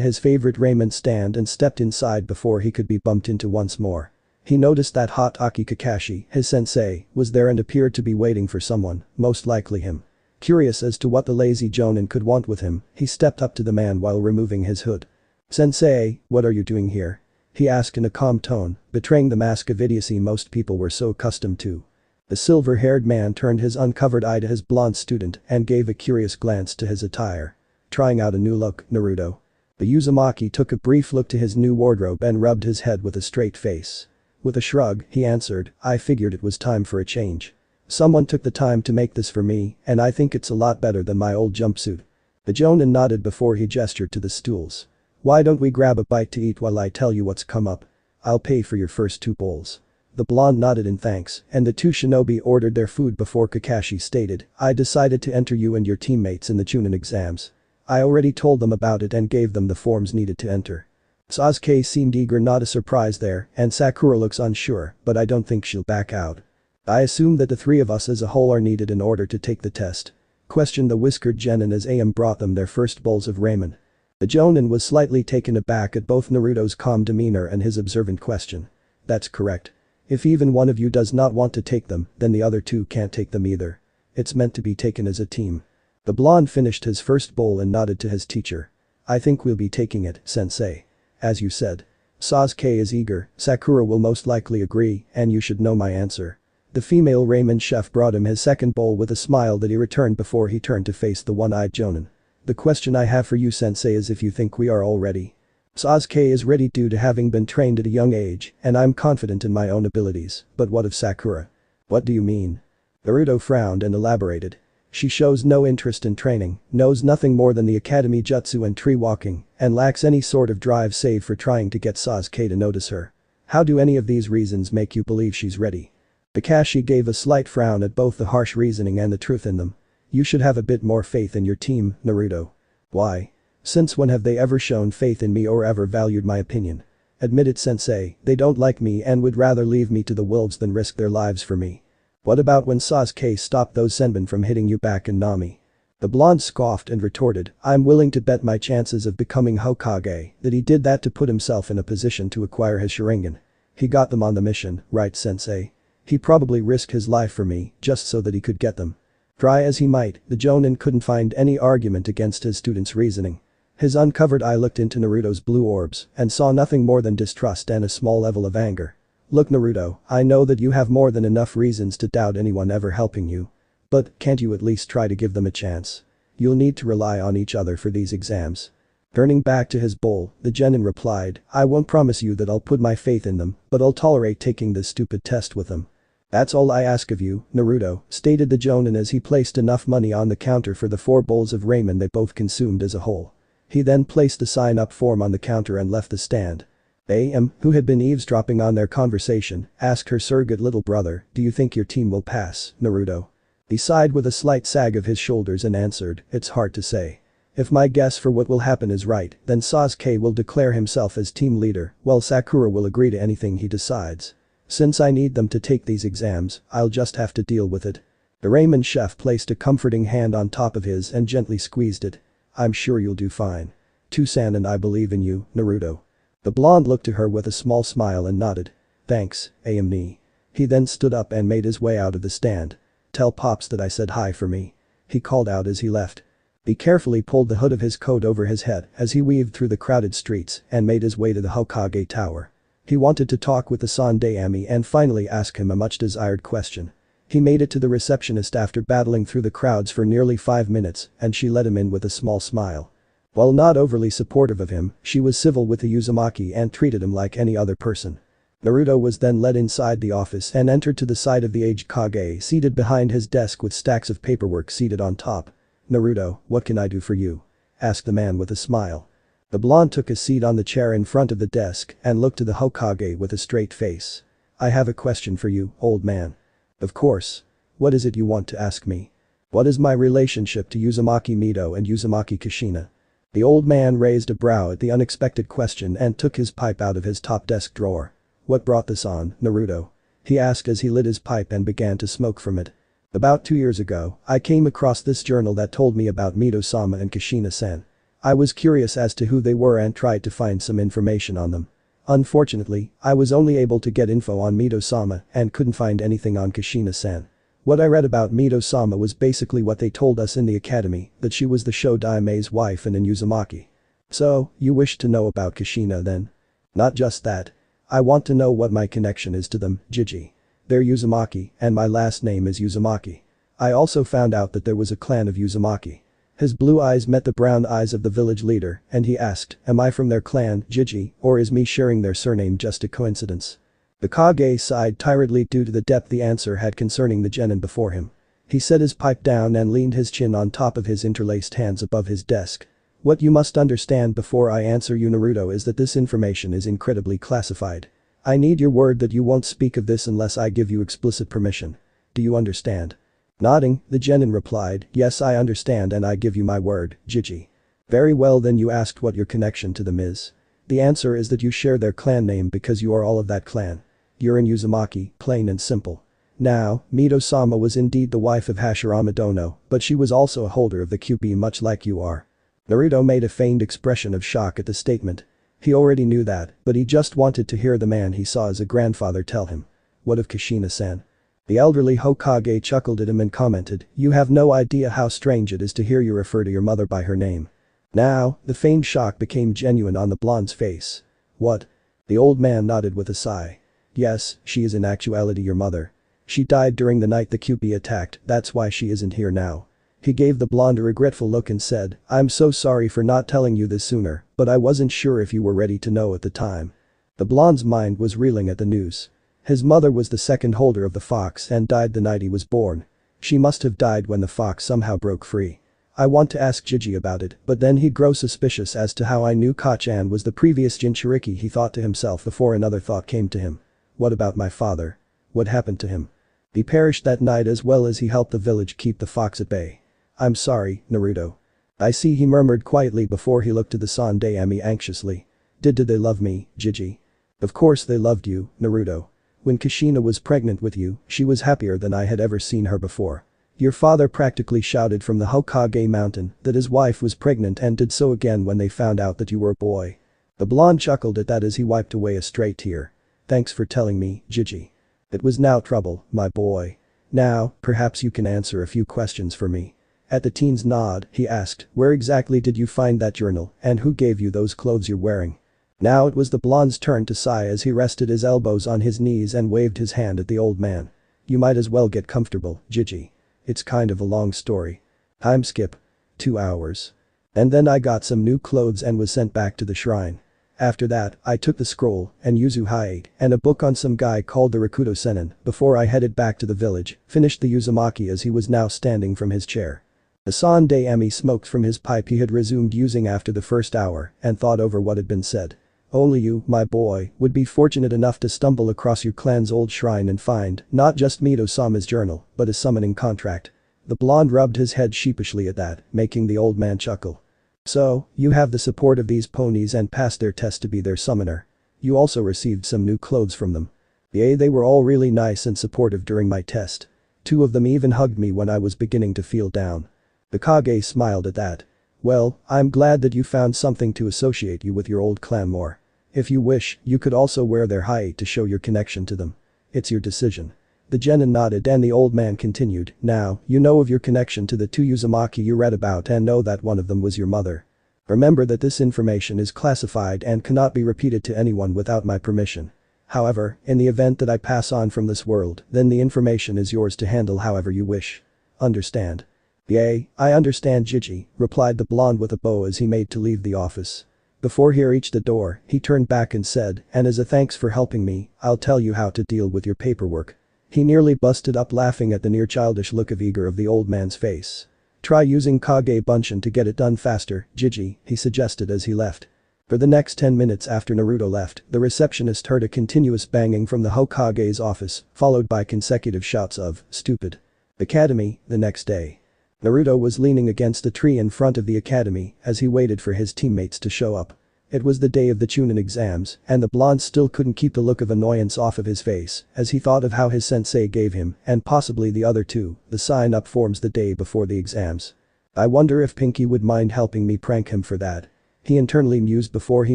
his favorite ramen stand and stepped inside before he could be bumped into once more. He noticed that Hotaki Kakashi, his sensei, was there and appeared to be waiting for someone, most likely him. Curious as to what the lazy jonin could want with him, he stepped up to the man while removing his hood. "Sensei, what are you doing here?" he asked in a calm tone, betraying the mask of idiocy most people were so accustomed to. The silver-haired man turned his uncovered eye to his blonde student and gave a curious glance to his attire. "Trying out a new look, Naruto?" The Uzumaki took a brief look to his new wardrobe and rubbed his head with a straight face. With a shrug, he answered, "I figured it was time for a change. Someone took the time to make this for me, and I think it's a lot better than my old jumpsuit." The jonin nodded before he gestured to the stools. "Why don't we grab a bite to eat while I tell you what's come up? I'll pay for your first 2 bowls." The blonde nodded in thanks, and the 2 shinobi ordered their food before Kakashi stated, "I decided to enter you and your teammates in the Chunin exams. I already told them about it and gave them the forms needed to enter." Sasuke seemed eager, not a surprise there, and Sakura looks unsure, but I don't think she'll back out. "I assume that the 3 of us as a whole are needed in order to take the test?" questioned the whiskered genin as Am brought them their first bowls of ramen. The jonin was slightly taken aback at both Naruto's calm demeanor and his observant question. "That's correct. If even one of you does not want to take them, then the other 2 can't take them either. It's meant to be taken as a team." The blonde finished his first bowl and nodded to his teacher. "I think we'll be taking it, sensei. As you said. Sasuke is eager, Sakura will most likely agree, and you should know my answer." The female ramen chef brought him his second bowl with a smile that he returned before he turned to face the one-eyed jonin. "The question I have for you, sensei, is if you think we are all ready." "Sasuke is ready due to having been trained at a young age, and I'm confident in my own abilities, but what of Sakura?" "What do you mean?" Naruto frowned and elaborated. "She shows no interest in training, knows nothing more than the academy jutsu and tree walking, and lacks any sort of drive save for trying to get Sasuke to notice her. How do any of these reasons make you believe she's ready?" Kakashi gave a slight frown at both the harsh reasoning and the truth in them. "You should have a bit more faith in your team, Naruto." "Why? Since when have they ever shown faith in me or ever valued my opinion?" "Admit it, sensei, they don't like me and would rather leave me to the wolves than risk their lives for me." "What about when Sasuke stopped those senbon from hitting you back in Nami?" The blonde scoffed and retorted, "I'm willing to bet my chances of becoming Hokage that he did that to put himself in a position to acquire his Sharingan. He got them on the mission, right, sensei? He probably risked his life for me just so that he could get them." Try as he might, the jonin couldn't find any argument against his student's reasoning. His uncovered eye looked into Naruto's blue orbs and saw nothing more than distrust and a small level of anger. "Look, Naruto, I know that you have more than enough reasons to doubt anyone ever helping you. But can't you at least try to give them a chance? You'll need to rely on each other for these exams." Turning back to his bowl, the genin replied, "I won't promise you that I'll put my faith in them, but I'll tolerate taking this stupid test with them." "That's all I ask of you, Naruto," stated the jonin as he placed enough money on the counter for the 4 bowls of ramen they both consumed as a whole. He then placed the sign-up form on the counter and left the stand. Am, who had been eavesdropping on their conversation, asked her surrogate little brother, "Do you think your team will pass, Naruto?" He sighed with a slight sag of his shoulders and answered, "It's hard to say. If my guess for what will happen is right, then Sasuke will declare himself as team leader, while Sakura will agree to anything he decides. Since I need them to take these exams, I'll just have to deal with it." The ramen chef placed a comforting hand on top of his and gently squeezed it. "I'm sure you'll do fine. Tusan and I believe in you, Naruto." The blonde looked to her with a small smile and nodded. "Thanks, Amni." He then stood up and made his way out of the stand. "Tell Pops that I said hi for me," he called out as he left. He carefully pulled the hood of his coat over his head as he weaved through the crowded streets and made his way to the Hokage Tower. He wanted to talk with the Sandaime and finally ask him a much-desired question. He made it to the receptionist after battling through the crowds for nearly 5 minutes, and she let him in with a small smile. While not overly supportive of him, she was civil with the Uzumaki and treated him like any other person. Naruto was then led inside the office and entered to the side of the aged Kage seated behind his desk with stacks of paperwork seated on top. "Naruto, what can I do for you?" asked the man with a smile. The blonde took a seat on the chair in front of the desk and looked to the Hokage with a straight face. "I have a question for you, old man." "Of course. What is it you want to ask me?" "What is my relationship to Uzumaki Mito and Uzumaki Kushina?" The old man raised a brow at the unexpected question and took his pipe out of his top desk drawer. What brought this on, Naruto? He asked as he lit his pipe and began to smoke from it. About 2 years ago, I came across this journal that told me about Mito-sama and Kushina-san. I was curious as to who they were and tried to find some information on them. Unfortunately, I was only able to get info on Mito-sama and couldn't find anything on Kushina-san. What I read about Mito-sama was basically what they told us in the academy, that she was the Shodaime's wife and an Uzumaki. So, you wish to know about Kushina then? Not just that. I want to know what my connection is to them, Jiji. They're Uzumaki, and my last name is Uzumaki. I also found out that there was a clan of Uzumaki. His blue eyes met the brown eyes of the village leader, and he asked, am I from their clan, Jiji, or is me sharing their surname just a coincidence? The Kage sighed tiredly due to the depth the answer had concerning the genin before him. He set his pipe down and leaned his chin on top of his interlaced hands above his desk. What you must understand before I answer you, Naruto, is that this information is incredibly classified. I need your word that you won't speak of this unless I give you explicit permission. Do you understand? Nodding, the genin replied, yes, I understand and I give you my word, Jiji. Very well, then you asked what your connection to them is. The answer is that you share their clan name because you are all of that clan. You're an Uzumaki, plain and simple. Now, Mito-sama was indeed the wife of Hashirama Dono, but she was also a holder of the QP much like you are. Naruto made a feigned expression of shock at the statement. He already knew that, but he just wanted to hear the man he saw as a grandfather tell him. What of Kushina-san? The elderly Hokage chuckled at him and commented, you have no idea how strange it is to hear you refer to your mother by her name. Now, the feigned shock became genuine on the blonde's face. What? The old man nodded with a sigh. Yes, she is in actuality your mother. She died during the night the QP attacked, that's why she isn't here now. He gave the blonde a regretful look and said, I'm so sorry for not telling you this sooner, but I wasn't sure if you were ready to know at the time. The blonde's mind was reeling at the news. His mother was the second holder of the fox and died the night he was born. She must have died when the fox somehow broke free. I want to ask Jiji about it, but then he'd grow suspicious as to how I knew Kachan was the previous Jinchuriki, he thought to himself before another thought came to him. What about my father? What happened to him? He perished that night as well as he helped the village keep the fox at bay. I'm sorry, Naruto. I see, he murmured quietly before he looked to the Sandaime anxiously. Did they love me, Jiji? Of course they loved you, Naruto. When Kushina was pregnant with you, she was happier than I had ever seen her before. Your father practically shouted from the Hokage mountain that his wife was pregnant and did so again when they found out that you were a boy. The blonde chuckled at that as he wiped away a stray tear. Thanks for telling me, Jiji. It was now trouble, my boy. Now, perhaps you can answer a few questions for me. At the teen's nod, he asked, where exactly did you find that journal and who gave you those clothes you're wearing? Now it was the blonde's turn to sigh as he rested his elbows on his knees and waved his hand at the old man. You might as well get comfortable, Jiji. It's kind of a long story. Time skip. 2 hours. And then I got some new clothes and was sent back to the shrine. After that, I took the scroll and Yuzu and a book on some guy called the Rakuto Sennin before I headed back to the village, finished the Uzumaki as he was now standing from his chair. Hassan Daemi smoked from his pipe he had resumed using after the first hour and thought over what had been said. Only you, my boy, would be fortunate enough to stumble across your clan's old shrine and find not just Mito-sama's journal, but a summoning contract. The blonde rubbed his head sheepishly at that, making the old man chuckle. So, you have the support of these ponies and passed their test to be their summoner. You also received some new clothes from them. Yeah, they were all really nice and supportive during my test. 2 of them even hugged me when I was beginning to feel down. The Kage smiled at that. Well, I'm glad that you found something to associate you with your old clan more. If you wish, you could also wear their hide to show your connection to them. It's your decision. The genin nodded and the old man continued, now, you know of your connection to the 2 Uzumaki you read about and know that one of them was your mother. Remember that this information is classified and cannot be repeated to anyone without my permission. However, in the event that I pass on from this world, then the information is yours to handle however you wish. Understand? Yay, I understand, Jiji, replied the blonde with a bow as he made to leave the office. Before he reached the door, he turned back and said, and as a thanks for helping me, I'll tell you how to deal with your paperwork. He nearly busted up laughing at the near childish look of eager of the old man's face. Try using Kage Bunshin to get it done faster, Jiji, he suggested as he left. For the next 10 minutes after Naruto left, the receptionist heard a continuous banging from the Hokage's office, followed by consecutive shouts of, stupid. Academy, the next day. Naruto was leaning against a tree in front of the academy as he waited for his teammates to show up. It was the day of the Chunin exams, and the blonde still couldn't keep the look of annoyance off of his face as he thought of how his sensei gave him, and possibly the other two, the sign-up forms the day before the exams. I wonder if Pinky would mind helping me prank him for that. He internally mused before he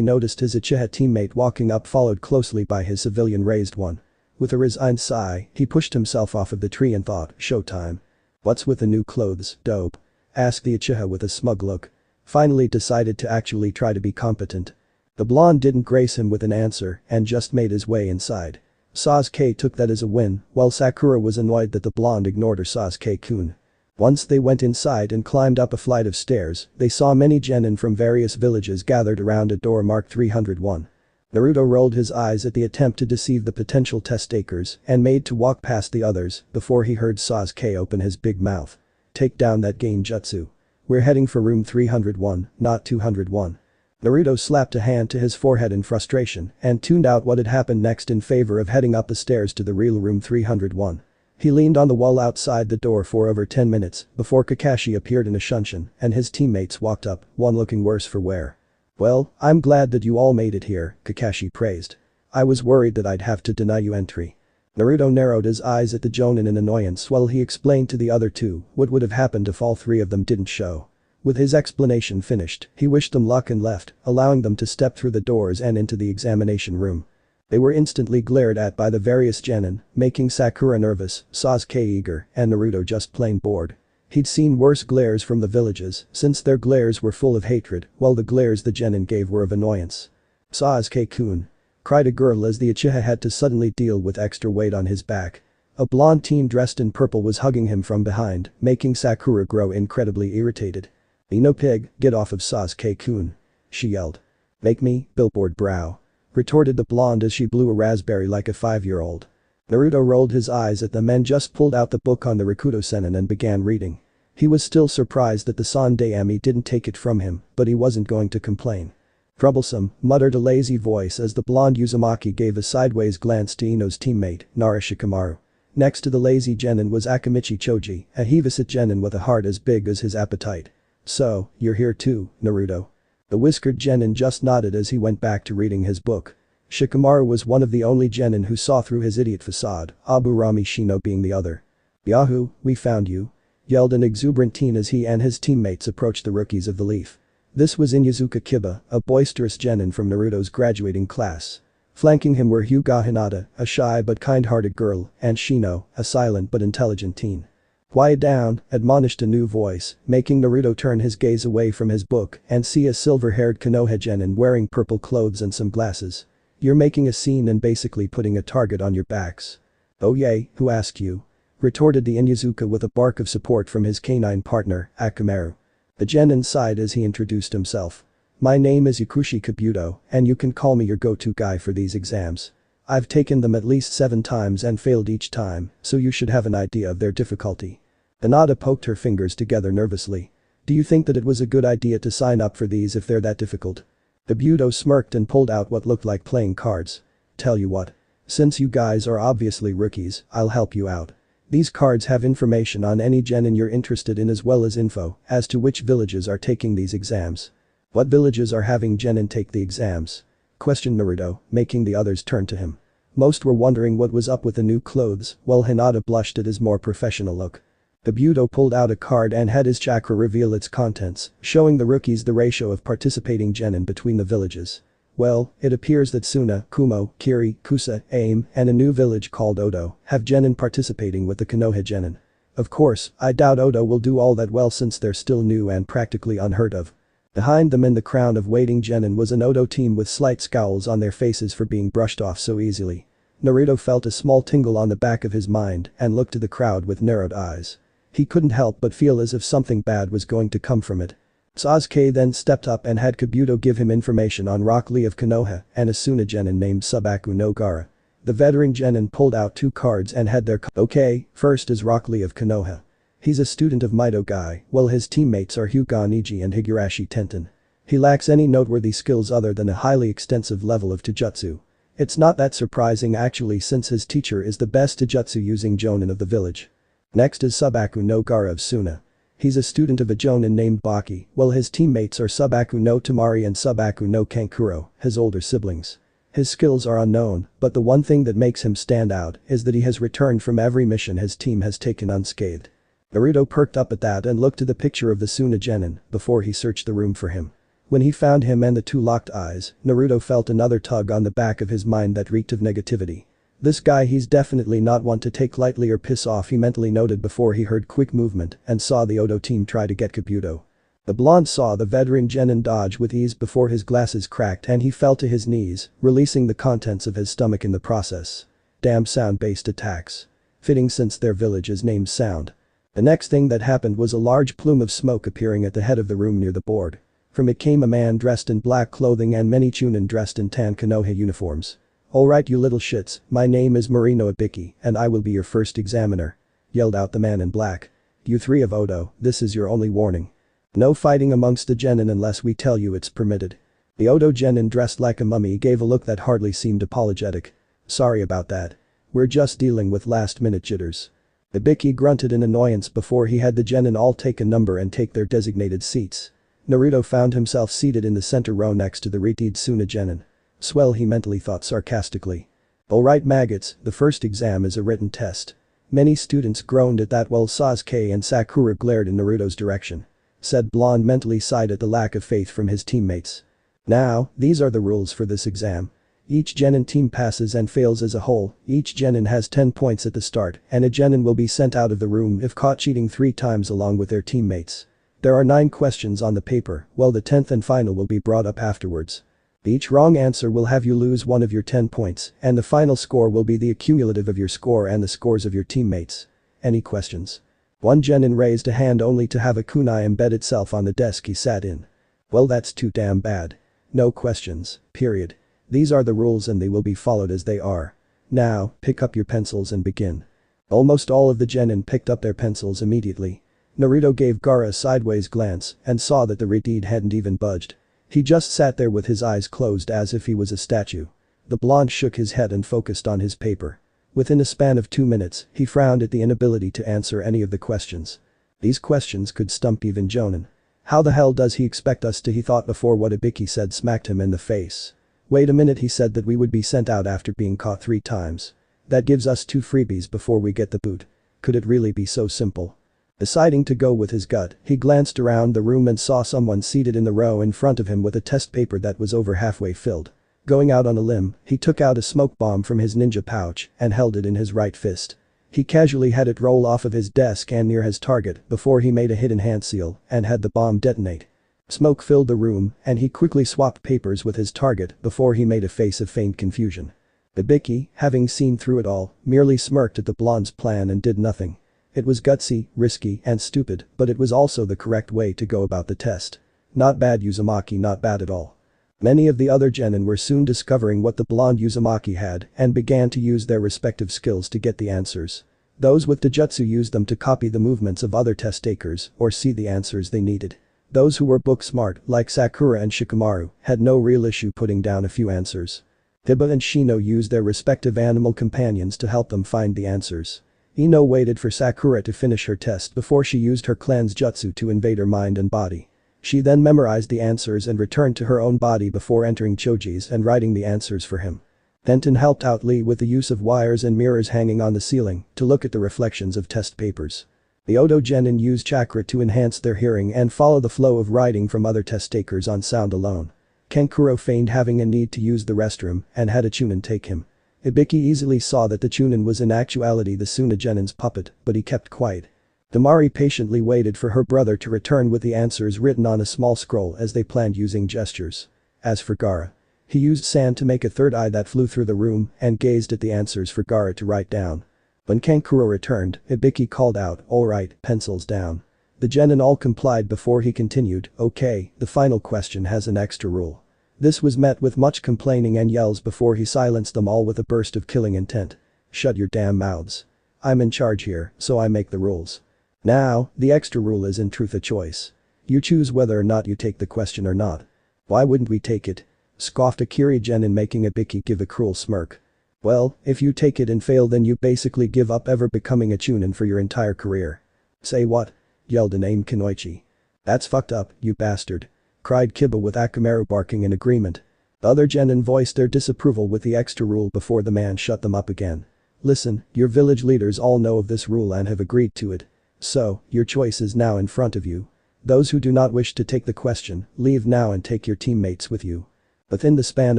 noticed his Uchiha teammate walking up, followed closely by his civilian-raised one. With a resigned sigh, he pushed himself off of the tree and thought, showtime. What's with the new clothes, dope? Asked the Uchiha with a smug look. Finally decided to actually try to be competent. The blonde didn't grace him with an answer and just made his way inside. Sasuke took that as a win, while Sakura was annoyed that the blonde ignored her. Sasuke-kun. Once they went inside and climbed up a flight of stairs, they saw many genin from various villages gathered around a door marked 301. Naruto rolled his eyes at the attempt to deceive the potential test takers and made to walk past the others before he heard Sasuke open his big mouth. Take down that genjutsu. We're heading for room 301, not 201. Naruto slapped a hand to his forehead in frustration and tuned out what had happened next in favor of heading up the stairs to the real room 301. He leaned on the wall outside the door for over 10 minutes before Kakashi appeared in a shunshin and his teammates walked up, one looking worse for wear. Well, I'm glad that you all made it here, Kakashi praised. I was worried that I'd have to deny you entry. Naruto narrowed his eyes at the jonin in annoyance while he explained to the other two what would have happened if all three of them didn't show. With his explanation finished, he wished them luck and left, allowing them to step through the doors and into the examination room. They were instantly glared at by the various genin, making Sakura nervous, Sasuke eager, and Naruto just plain bored. He'd seen worse glares from the villages, since their glares were full of hatred, while the glares the genin gave were of annoyance. Sasuke-kun. Cried a girl as the Uchiha had to suddenly deal with extra weight on his back. A blonde teen dressed in purple was hugging him from behind, making Sakura grow incredibly irritated. "No pig, get off of Sasuke-kun," she yelled. "Make me, billboard brow," retorted the blonde as she blew a raspberry like a 5-year-old. Naruto rolled his eyes at them and just pulled out the book on the Rikudo Sennin and began reading. He was still surprised that the Sandaime didn't take it from him, but he wasn't going to complain. Troublesome, muttered a lazy voice as the blonde Uzumaki gave a sideways glance to Ino's teammate, Narashikamaru. Next to the lazy genin was Akamichi Choji, a heavisate genin with a heart as big as his appetite. "So, you're here too, Naruto?" The whiskered genin just nodded as he went back to reading his book. Shikamaru was one of the only genin who saw through his idiot facade, Aburami Shino being the other. "Yahoo, we found you!" yelled an exuberant teen as he and his teammates approached the rookies of the Leaf. This was Inyazuka Kiba, a boisterous genin from Naruto's graduating class. Flanking him were Hyuga Hinata, a shy but kind-hearted girl, and Shino, a silent but intelligent teen. "Quiet down," admonished a new voice, making Naruto turn his gaze away from his book and see a silver-haired Konoha genin wearing purple clothes and some glasses. "You're making a scene and basically putting a target on your backs." "Oh yay, who asked you?" retorted the Inyazuka with a bark of support from his canine partner, Akamaru. The genin sighed as he introduced himself. "My name is Yakushi Kabuto, and you can call me your go-to guy for these exams. I've taken them at least 7 times and failed each time, so you should have an idea of their difficulty." Hinata poked her fingers together nervously. "Do you think that it was a good idea to sign up for these if they're that difficult?" Kabuto smirked and pulled out what looked like playing cards. "Tell you what. Since you guys are obviously rookies, I'll help you out. These cards have information on any genin you're interested in as well as info as to which villages are taking these exams." "What villages are having genin take the exams?" questioned Naruto, making the others turn to him. Most were wondering what was up with the new clothes, while Hinata blushed at his more professional look. Kabuto pulled out a card and had his chakra reveal its contents, showing the rookies the ratio of participating genin between the villages. "Well, it appears that Suna, Kumo, Kiri, Kusa, Aim, and a new village called Odo have genin participating with the Konoha genin. Of course, I doubt Odo will do all that well since they're still new and practically unheard of." Behind them in the crown of waiting genin was an Odo team with slight scowls on their faces for being brushed off so easily. Naruto felt a small tingle on the back of his mind and looked to the crowd with narrowed eyes. He couldn't help but feel as if something bad was going to come from it. Sasuke then stepped up and had Kabuto give him information on Rock Lee of Konoha and a Suna genin named Subaku no Gara. The veteran genin pulled out 2 cards and had their "Okay, first is Rock Lee of Konoha. He's a student of Mito guy, while his teammates are Hyuga Niji and Higurashi Tenten. He lacks any noteworthy skills other than a highly extensive level of Taijutsu. It's not that surprising actually since his teacher is the best Taijutsu using jonin of the village. Next is Subaku no Gara of Suna. He's a student of a jonin named Baki, while his teammates are Subaku no Tamari and Subaku no Kankuro, his older siblings. His skills are unknown, but the one thing that makes him stand out is that he has returned from every mission his team has taken unscathed. Naruto perked up at that and looked at the picture of the Suna genin before he searched the room for him. When he found him and the two locked eyes, Naruto felt another tug on the back of his mind that reeked of negativity. This guy, he's definitely not one to take lightly or piss off, he mentally noted before he heard quick movement and saw the Odo team try to get Kabuto. The blonde saw the veteran genin dodge with ease before his glasses cracked and he fell to his knees, releasing the contents of his stomach in the process. Damn sound-based attacks. Fitting since their village is named Sound. The next thing that happened was a large plume of smoke appearing at the head of the room near the board. From it came a man dressed in black clothing and many chunin dressed in tan Konoha uniforms. "Alright you little shits, my name is Marino Ibiki and I will be your first examiner," yelled out the man in black. "You three of Odo, this is your only warning. No fighting amongst the genin unless we tell you it's permitted." The Odo genin dressed like a mummy gave a look that hardly seemed apologetic. "Sorry about that. We're just dealing with last-minute jitters." Ibiki grunted in annoyance before he had the genin all take a number and take their designated seats. Naruto found himself seated in the center row next to the retied Suna genin. "Swell," he mentally thought sarcastically. "Alright maggots, the first exam is a written test." Many students groaned at that while Sasuke and Sakura glared in Naruto's direction. Said blonde mentally sighed at the lack of faith from his teammates. "Now, these are the rules for this exam. Each genin team passes and fails as a whole, each genin has 10 points at the start and a genin will be sent out of the room if caught cheating 3 times along with their teammates. There are 9 questions on the paper, while the 10th and final will be brought up afterwards. Each wrong answer will have you lose 1 of your 10 points and the final score will be the accumulative of your score and the scores of your teammates. Any questions?" One genin raised a hand only to have a kunai embed itself on the desk he sat in. "Well, that's too damn bad. No questions, period. These are the rules and they will be followed as they are. Now, pick up your pencils and begin." Almost all of the genin picked up their pencils immediately. Naruto gave Gaara a sideways glance and saw that the retied hadn't even budged. He just sat there with his eyes closed as if he was a statue. The blonde shook his head and focused on his paper. Within a span of 2 minutes, he frowned at the inability to answer any of the questions. These questions could stump even Jonin. How the hell does he expect us to, he thought before what Ibiki said smacked him in the face. "Wait a minute, he said that we would be sent out after being caught 3 times. That gives us 2 freebies before we get the boot. Could it really be so simple?" Deciding to go with his gut, he glanced around the room and saw someone seated in the row in front of him with a test paper that was over halfway filled. Going out on a limb, he took out a smoke bomb from his ninja pouch and held it in his right fist. He casually had it roll off of his desk and near his target before he made a hidden hand seal and had the bomb detonate. Smoke filled the room and he quickly swapped papers with his target before he made a face of feigned confusion. Ibiki, having seen through it all, merely smirked at the blonde's plan and did nothing. It was gutsy, risky and stupid, but it was also the correct way to go about the test. Not bad Uzumaki, not bad at all. Many of the other genin were soon discovering what the blonde Uzumaki had and began to use their respective skills to get the answers. Those with Dojutsu used them to copy the movements of other test takers or see the answers they needed. Those who were book smart, like Sakura and Shikamaru, had no real issue putting down a few answers. Hiba and Shino used their respective animal companions to help them find the answers. Ino waited for Sakura to finish her test before she used her clan's jutsu to invade her mind and body. She then memorized the answers and returned to her own body before entering Choji's and writing the answers for him. Denton helped out Lee with the use of wires and mirrors hanging on the ceiling to look at the reflections of test papers. The Odo genin used chakra to enhance their hearing and follow the flow of writing from other test takers on sound alone. Kankuro feigned having a need to use the restroom and had a chunin take him. Ibiki easily saw that the chunin was in actuality the Suna genin's puppet, but he kept quiet. Damari patiently waited for her brother to return with the answers written on a small scroll as they planned using gestures. As for Gaara, he used sand to make a third eye that flew through the room and gazed at the answers for Gaara to write down. When Kankuro returned, Ibiki called out, "Alright, pencils down." The genin all complied before he continued, "Okay, the final question has an extra rule." This was met with much complaining and yells before he silenced them all with a burst of killing intent. "Shut your damn mouths. I'm in charge here, so I make the rules. Now, the extra rule is in truth a choice. You choose whether or not you take the question or not." "Why wouldn't we take it?" scoffed Akiri genin, making Ibiki give a cruel smirk. "Well, if you take it and fail then you basically give up ever becoming a chunin for your entire career." "Say what?" yelled a name Kunoichi. That's fucked up, you bastard. Cried Kiba with Akamaru barking in agreement. The other genin voiced their disapproval with the extra rule before the man shut them up again. Listen, your village leaders all know of this rule and have agreed to it. So, your choice is now in front of you. Those who do not wish to take the question, leave now and take your teammates with you. Within the span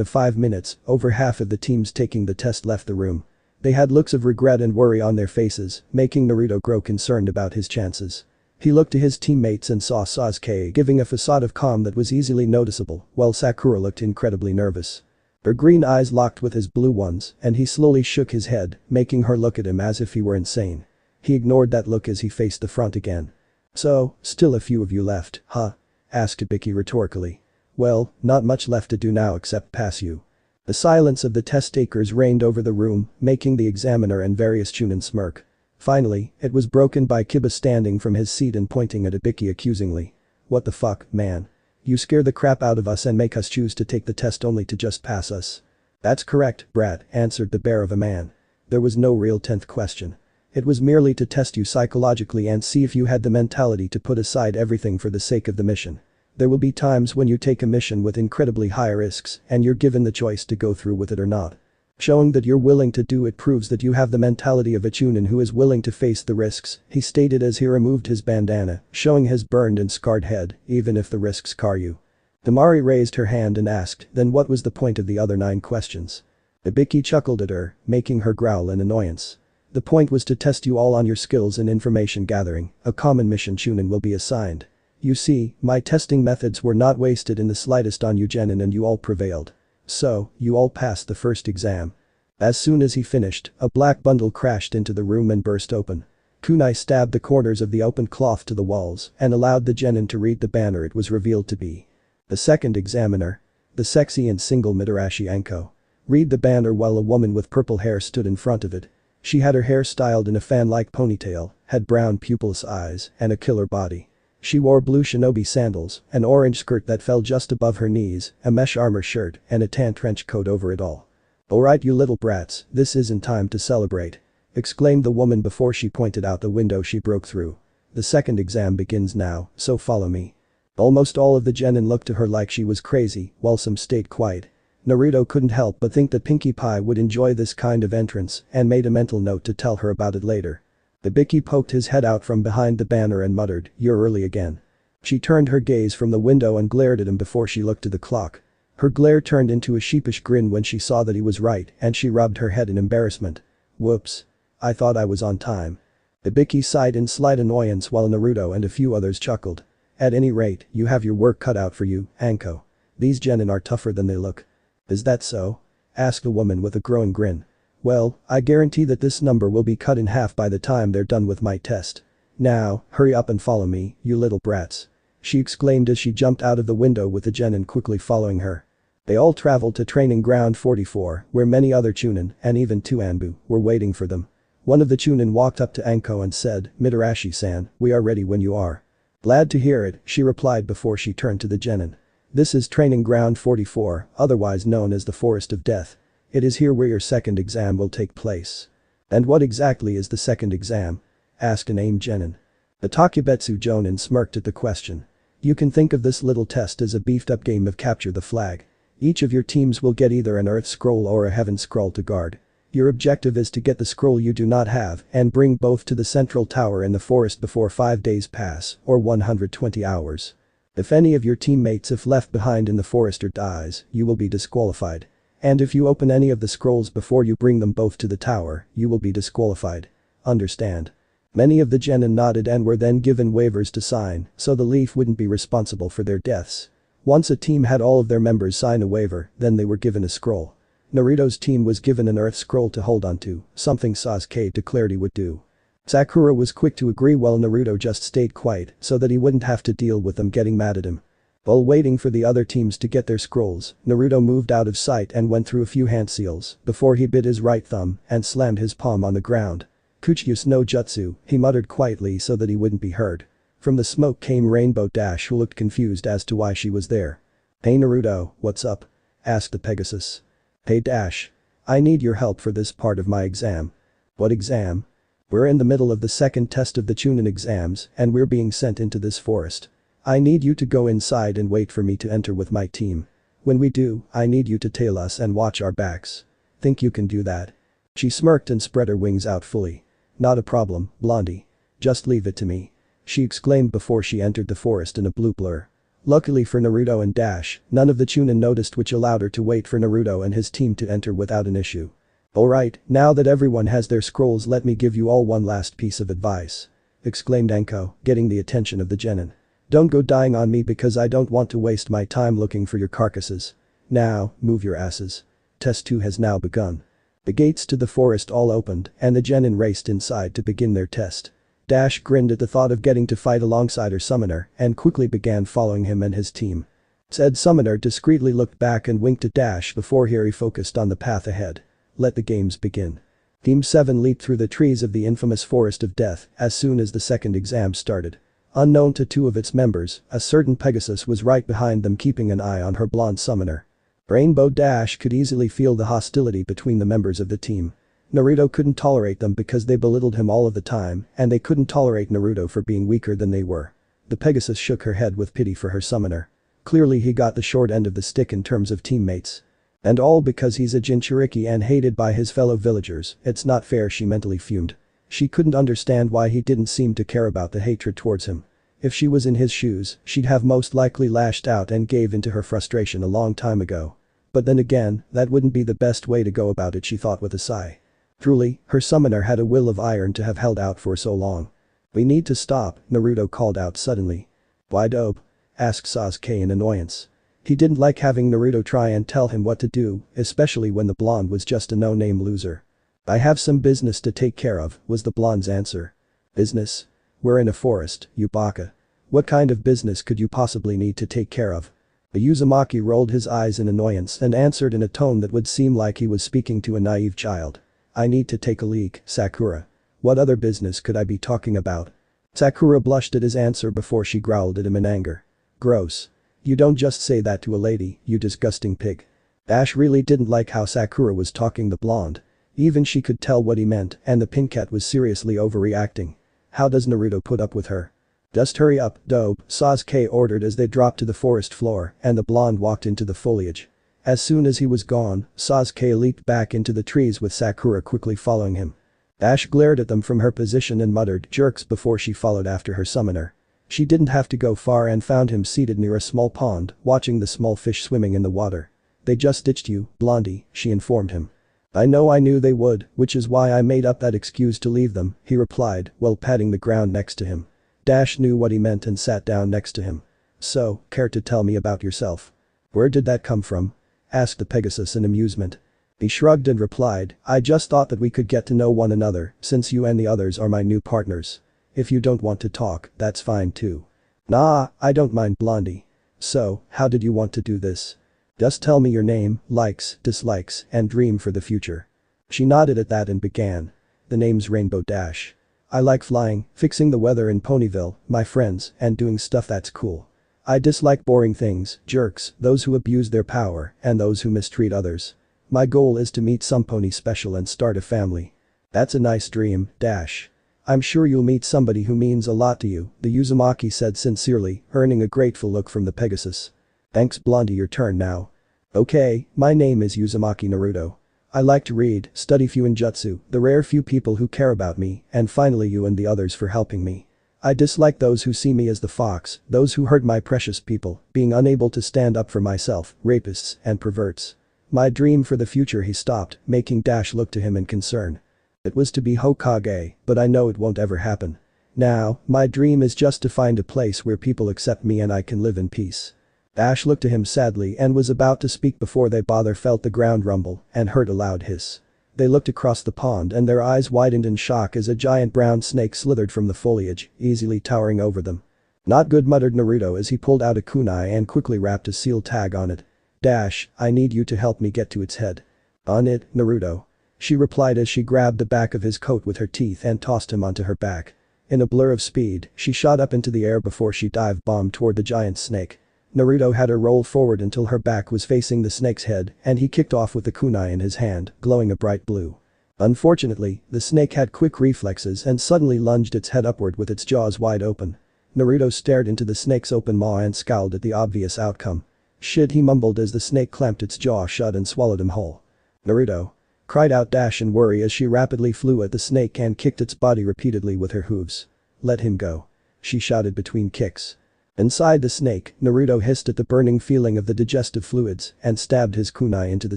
of 5 minutes, over half of the teams taking the test left the room. They had looks of regret and worry on their faces, making Naruto grow concerned about his chances. He looked to his teammates and saw Sasuke giving a facade of calm that was easily noticeable, while Sakura looked incredibly nervous. Her green eyes locked with his blue ones, and he slowly shook his head, making her look at him as if he were insane. He ignored that look as he faced the front again. So, still a few of you left, huh? Asked Ibiki rhetorically. Well, not much left to do now except pass you. The silence of the test takers reigned over the room, making the examiner and various chunin smirk. Finally, it was broken by Kiba standing from his seat and pointing at Ibiki accusingly. What the fuck, man? You scare the crap out of us and make us choose to take the test only to just pass us. That's correct, brat, answered the bear of a man. There was no real 10th question. It was merely to test you psychologically and see if you had the mentality to put aside everything for the sake of the mission. There will be times when you take a mission with incredibly high risks and you're given the choice to go through with it or not. Showing that you're willing to do it proves that you have the mentality of a chunin who is willing to face the risks, he stated as he removed his bandana, showing his burned and scarred head, even if the risks scar you. Temari raised her hand and asked, then what was the point of the other 9 questions? Ibiki chuckled at her, making her growl in annoyance. The point was to test you all on your skills in information gathering, a common mission chunin will be assigned. You see, my testing methods were not wasted in the slightest on you genin and you all prevailed. So, you all passed the first exam. As soon as he finished, a black bundle crashed into the room and burst open. Kunai stabbed the corners of the open cloth to the walls and allowed the genin to read the banner it was revealed to be. The second examiner. The sexy and single Mitarashi Anko. Read the banner while a woman with purple hair stood in front of it. She had her hair styled in a fan-like ponytail, had brown pupilless eyes, and a killer body. She wore blue shinobi sandals, an orange skirt that fell just above her knees, a mesh armor shirt, and a tan trench coat over it all. Alright you little brats, this isn't time to celebrate. Exclaimed the woman before she pointed out the window she broke through. The second exam begins now, so follow me. Almost all of the genin looked to her like she was crazy, while some stayed quiet. Naruto couldn't help but think that Pinkie Pie would enjoy this kind of entrance and made a mental note to tell her about it later. Ibiki poked his head out from behind the banner and muttered, "You're early again." She turned her gaze from the window and glared at him before she looked at the clock. Her glare turned into a sheepish grin when she saw that he was right and she rubbed her head in embarrassment. Whoops. I thought I was on time. Ibiki sighed in slight annoyance while Naruto and a few others chuckled. At any rate, you have your work cut out for you, Anko. These genin are tougher than they look. Is that so? Asked the woman with a growing grin. Well, I guarantee that this number will be cut in half by the time they're done with my test. Now, hurry up and follow me, you little brats. She exclaimed as she jumped out of the window with the genin quickly following her. They all traveled to Training Ground 44, where many other chunin, and even 2 Anbu, were waiting for them. One of the chunin walked up to Anko and said, "Mitarashi-san, we are ready when you are." Glad to hear it, she replied before she turned to the genin. This is Training Ground 44, otherwise known as the Forest of Death. It is here where your second exam will take place. And what exactly is the second exam? Asked an AIM genin. The Takebetsu jonin smirked at the question. You can think of this little test as a beefed up game of capture the flag. Each of your teams will get either an Earth Scroll or a Heaven Scroll to guard. Your objective is to get the scroll you do not have and bring both to the central tower in the forest before 5 days pass, or 120 hours. If any of your teammates if left behind in the forest or dies, you will be disqualified. And if you open any of the scrolls before you bring them both to the tower, you will be disqualified. Understand? Many of the genin nodded and were then given waivers to sign, so the leaf wouldn't be responsible for their deaths. Once a team had all of their members sign a waiver, then they were given a scroll. Naruto's team was given an Earth Scroll to hold onto, something Sasuke declared he would do. Sakura was quick to agree while Naruto just stayed quiet so that he wouldn't have to deal with them getting mad at him. While waiting for the other teams to get their scrolls, Naruto moved out of sight and went through a few hand seals before he bit his right thumb and slammed his palm on the ground. Kuchius no jutsu, he muttered quietly so that he wouldn't be heard. From the smoke came Rainbow Dash, who looked confused as to why she was there. "Hey Naruto, what's up?" asked the Pegasus. "Hey Dash. I need your help for this part of my exam." "What exam?" We're in the middle of the second test of the Chunin exams and we're being sent into this forest. I need you to go inside and wait for me to enter with my team. When we do, I need you to tail us and watch our backs. Think you can do that?" She smirked and spread her wings out fully. "Not a problem, Blondie. Just leave it to me," she exclaimed before she entered the forest in a blue blur. Luckily for Naruto and Dash, none of the Chunin noticed, which allowed her to wait for Naruto and his team to enter without an issue. "Alright, now that everyone has their scrolls, let me give you all one last piece of advice," exclaimed Enko, getting the attention of the genin. "Don't go dying on me because I don't want to waste my time looking for your carcasses. Now, move your asses. Test 2 has now begun." The gates to the forest all opened and the genin raced inside to begin their test. Dash grinned at the thought of getting to fight alongside her summoner and quickly began following him and his team. Said summoner discreetly looked back and winked at Dash before he refocused on the path ahead. Let the games begin. Team 7 leaped through the trees of the infamous Forest of Death as soon as the second exam started. Unknown to two of its members, a certain Pegasus was right behind them, keeping an eye on her blonde summoner. Rainbow Dash could easily feel the hostility between the members of the team. Naruto couldn't tolerate them because they belittled him all of the time, and they couldn't tolerate Naruto for being weaker than they were. The Pegasus shook her head with pity for her summoner. Clearly he got the short end of the stick in terms of teammates. And all because he's a Jinchuriki and hated by his fellow villagers. It's not fair, she mentally fumed. She couldn't understand why he didn't seem to care about the hatred towards him. If she was in his shoes, she'd have most likely lashed out and gave into her frustration a long time ago. But then again, that wouldn't be the best way to go about it, she thought with a sigh. Truly, her summoner had a will of iron to have held out for so long. "We need to stop," Naruto called out suddenly. "Why dope?" asked Sasuke in annoyance. He didn't like having Naruto try and tell him what to do, especially when the blonde was just a no-name loser. "I have some business to take care of," was the blonde's answer. "Business? We're in a forest, you baka. What kind of business could you possibly need to take care of?" The Uzumaki rolled his eyes in annoyance and answered in a tone that would seem like he was speaking to a naive child. "I need to take a leak, Sakura. What other business could I be talking about?" Sakura blushed at his answer before she growled at him in anger. "Gross. You don't just say that to a lady, you disgusting pig." Ash really didn't like how Sakura was talking the blonde. Even she could tell what he meant, and the pink cat was seriously overreacting. How does Naruto put up with her? "Just hurry up, dope," Sasuke ordered as they dropped to the forest floor and the blonde walked into the foliage. As soon as he was gone, Sasuke leaped back into the trees with Sakura quickly following him. Ash glared at them from her position and muttered jerks before she followed after her summoner. She didn't have to go far and found him seated near a small pond, watching the small fish swimming in the water. "They just ditched you, Blondie," she informed him. I knew they would, which is why I made up that excuse to leave them," he replied, while patting the ground next to him. Dash knew what he meant and sat down next to him. "So, care to tell me about yourself?" "Where did that come from?" asked the Pegasus in amusement. He shrugged and replied, "I just thought that we could get to know one another, since you and the others are my new partners. If you don't want to talk, that's fine too." "Nah, I don't mind, Blondie. So, how did you want to do this?" "Just tell me your name, likes, dislikes, and dream for the future." She nodded at that and began. "The name's Rainbow Dash. I like flying, fixing the weather in Ponyville, my friends, and doing stuff that's cool. I dislike boring things, jerks, those who abuse their power, and those who mistreat others. My goal is to meet some pony special and start a family." "That's a nice dream, Dash. I'm sure you'll meet somebody who means a lot to you," the Uzumaki said sincerely, earning a grateful look from the Pegasus. "Thanks, Blondie, your turn now." "Okay, my name is Uzumaki Naruto. I like to read, study Fuinjutsu, the rare few people who care about me, and finally you and the others for helping me. I dislike those who see me as the fox, those who hurt my precious people, being unable to stand up for myself, rapists and perverts. My dream for the future." He stopped, making Dash look to him in concern. "It was to be Hokage, but I know it won't ever happen. Now, my dream is just to find a place where people accept me and I can live in peace." Ash looked at him sadly and was about to speak before they both felt the ground rumble and heard a loud hiss. They looked across the pond and their eyes widened in shock as a giant brown snake slithered from the foliage, easily towering over them. "Not good," muttered Naruto as he pulled out a kunai and quickly wrapped a seal tag on it. "Dash, I need you to help me get to its head." "On it, Naruto," she replied as she grabbed the back of his coat with her teeth and tossed him onto her back. In a blur of speed, she shot up into the air before she dive-bombed toward the giant snake. Naruto had her roll forward until her back was facing the snake's head and he kicked off with the kunai in his hand, glowing a bright blue. Unfortunately, the snake had quick reflexes and suddenly lunged its head upward with its jaws wide open. Naruto stared into the snake's open maw and scowled at the obvious outcome. Shit, he mumbled as the snake clamped its jaw shut and swallowed him whole. Naruto! Cried out Dash in worry as she rapidly flew at the snake and kicked its body repeatedly with her hooves. Let him go. She shouted between kicks. Inside the snake, Naruto hissed at the burning feeling of the digestive fluids and stabbed his kunai into the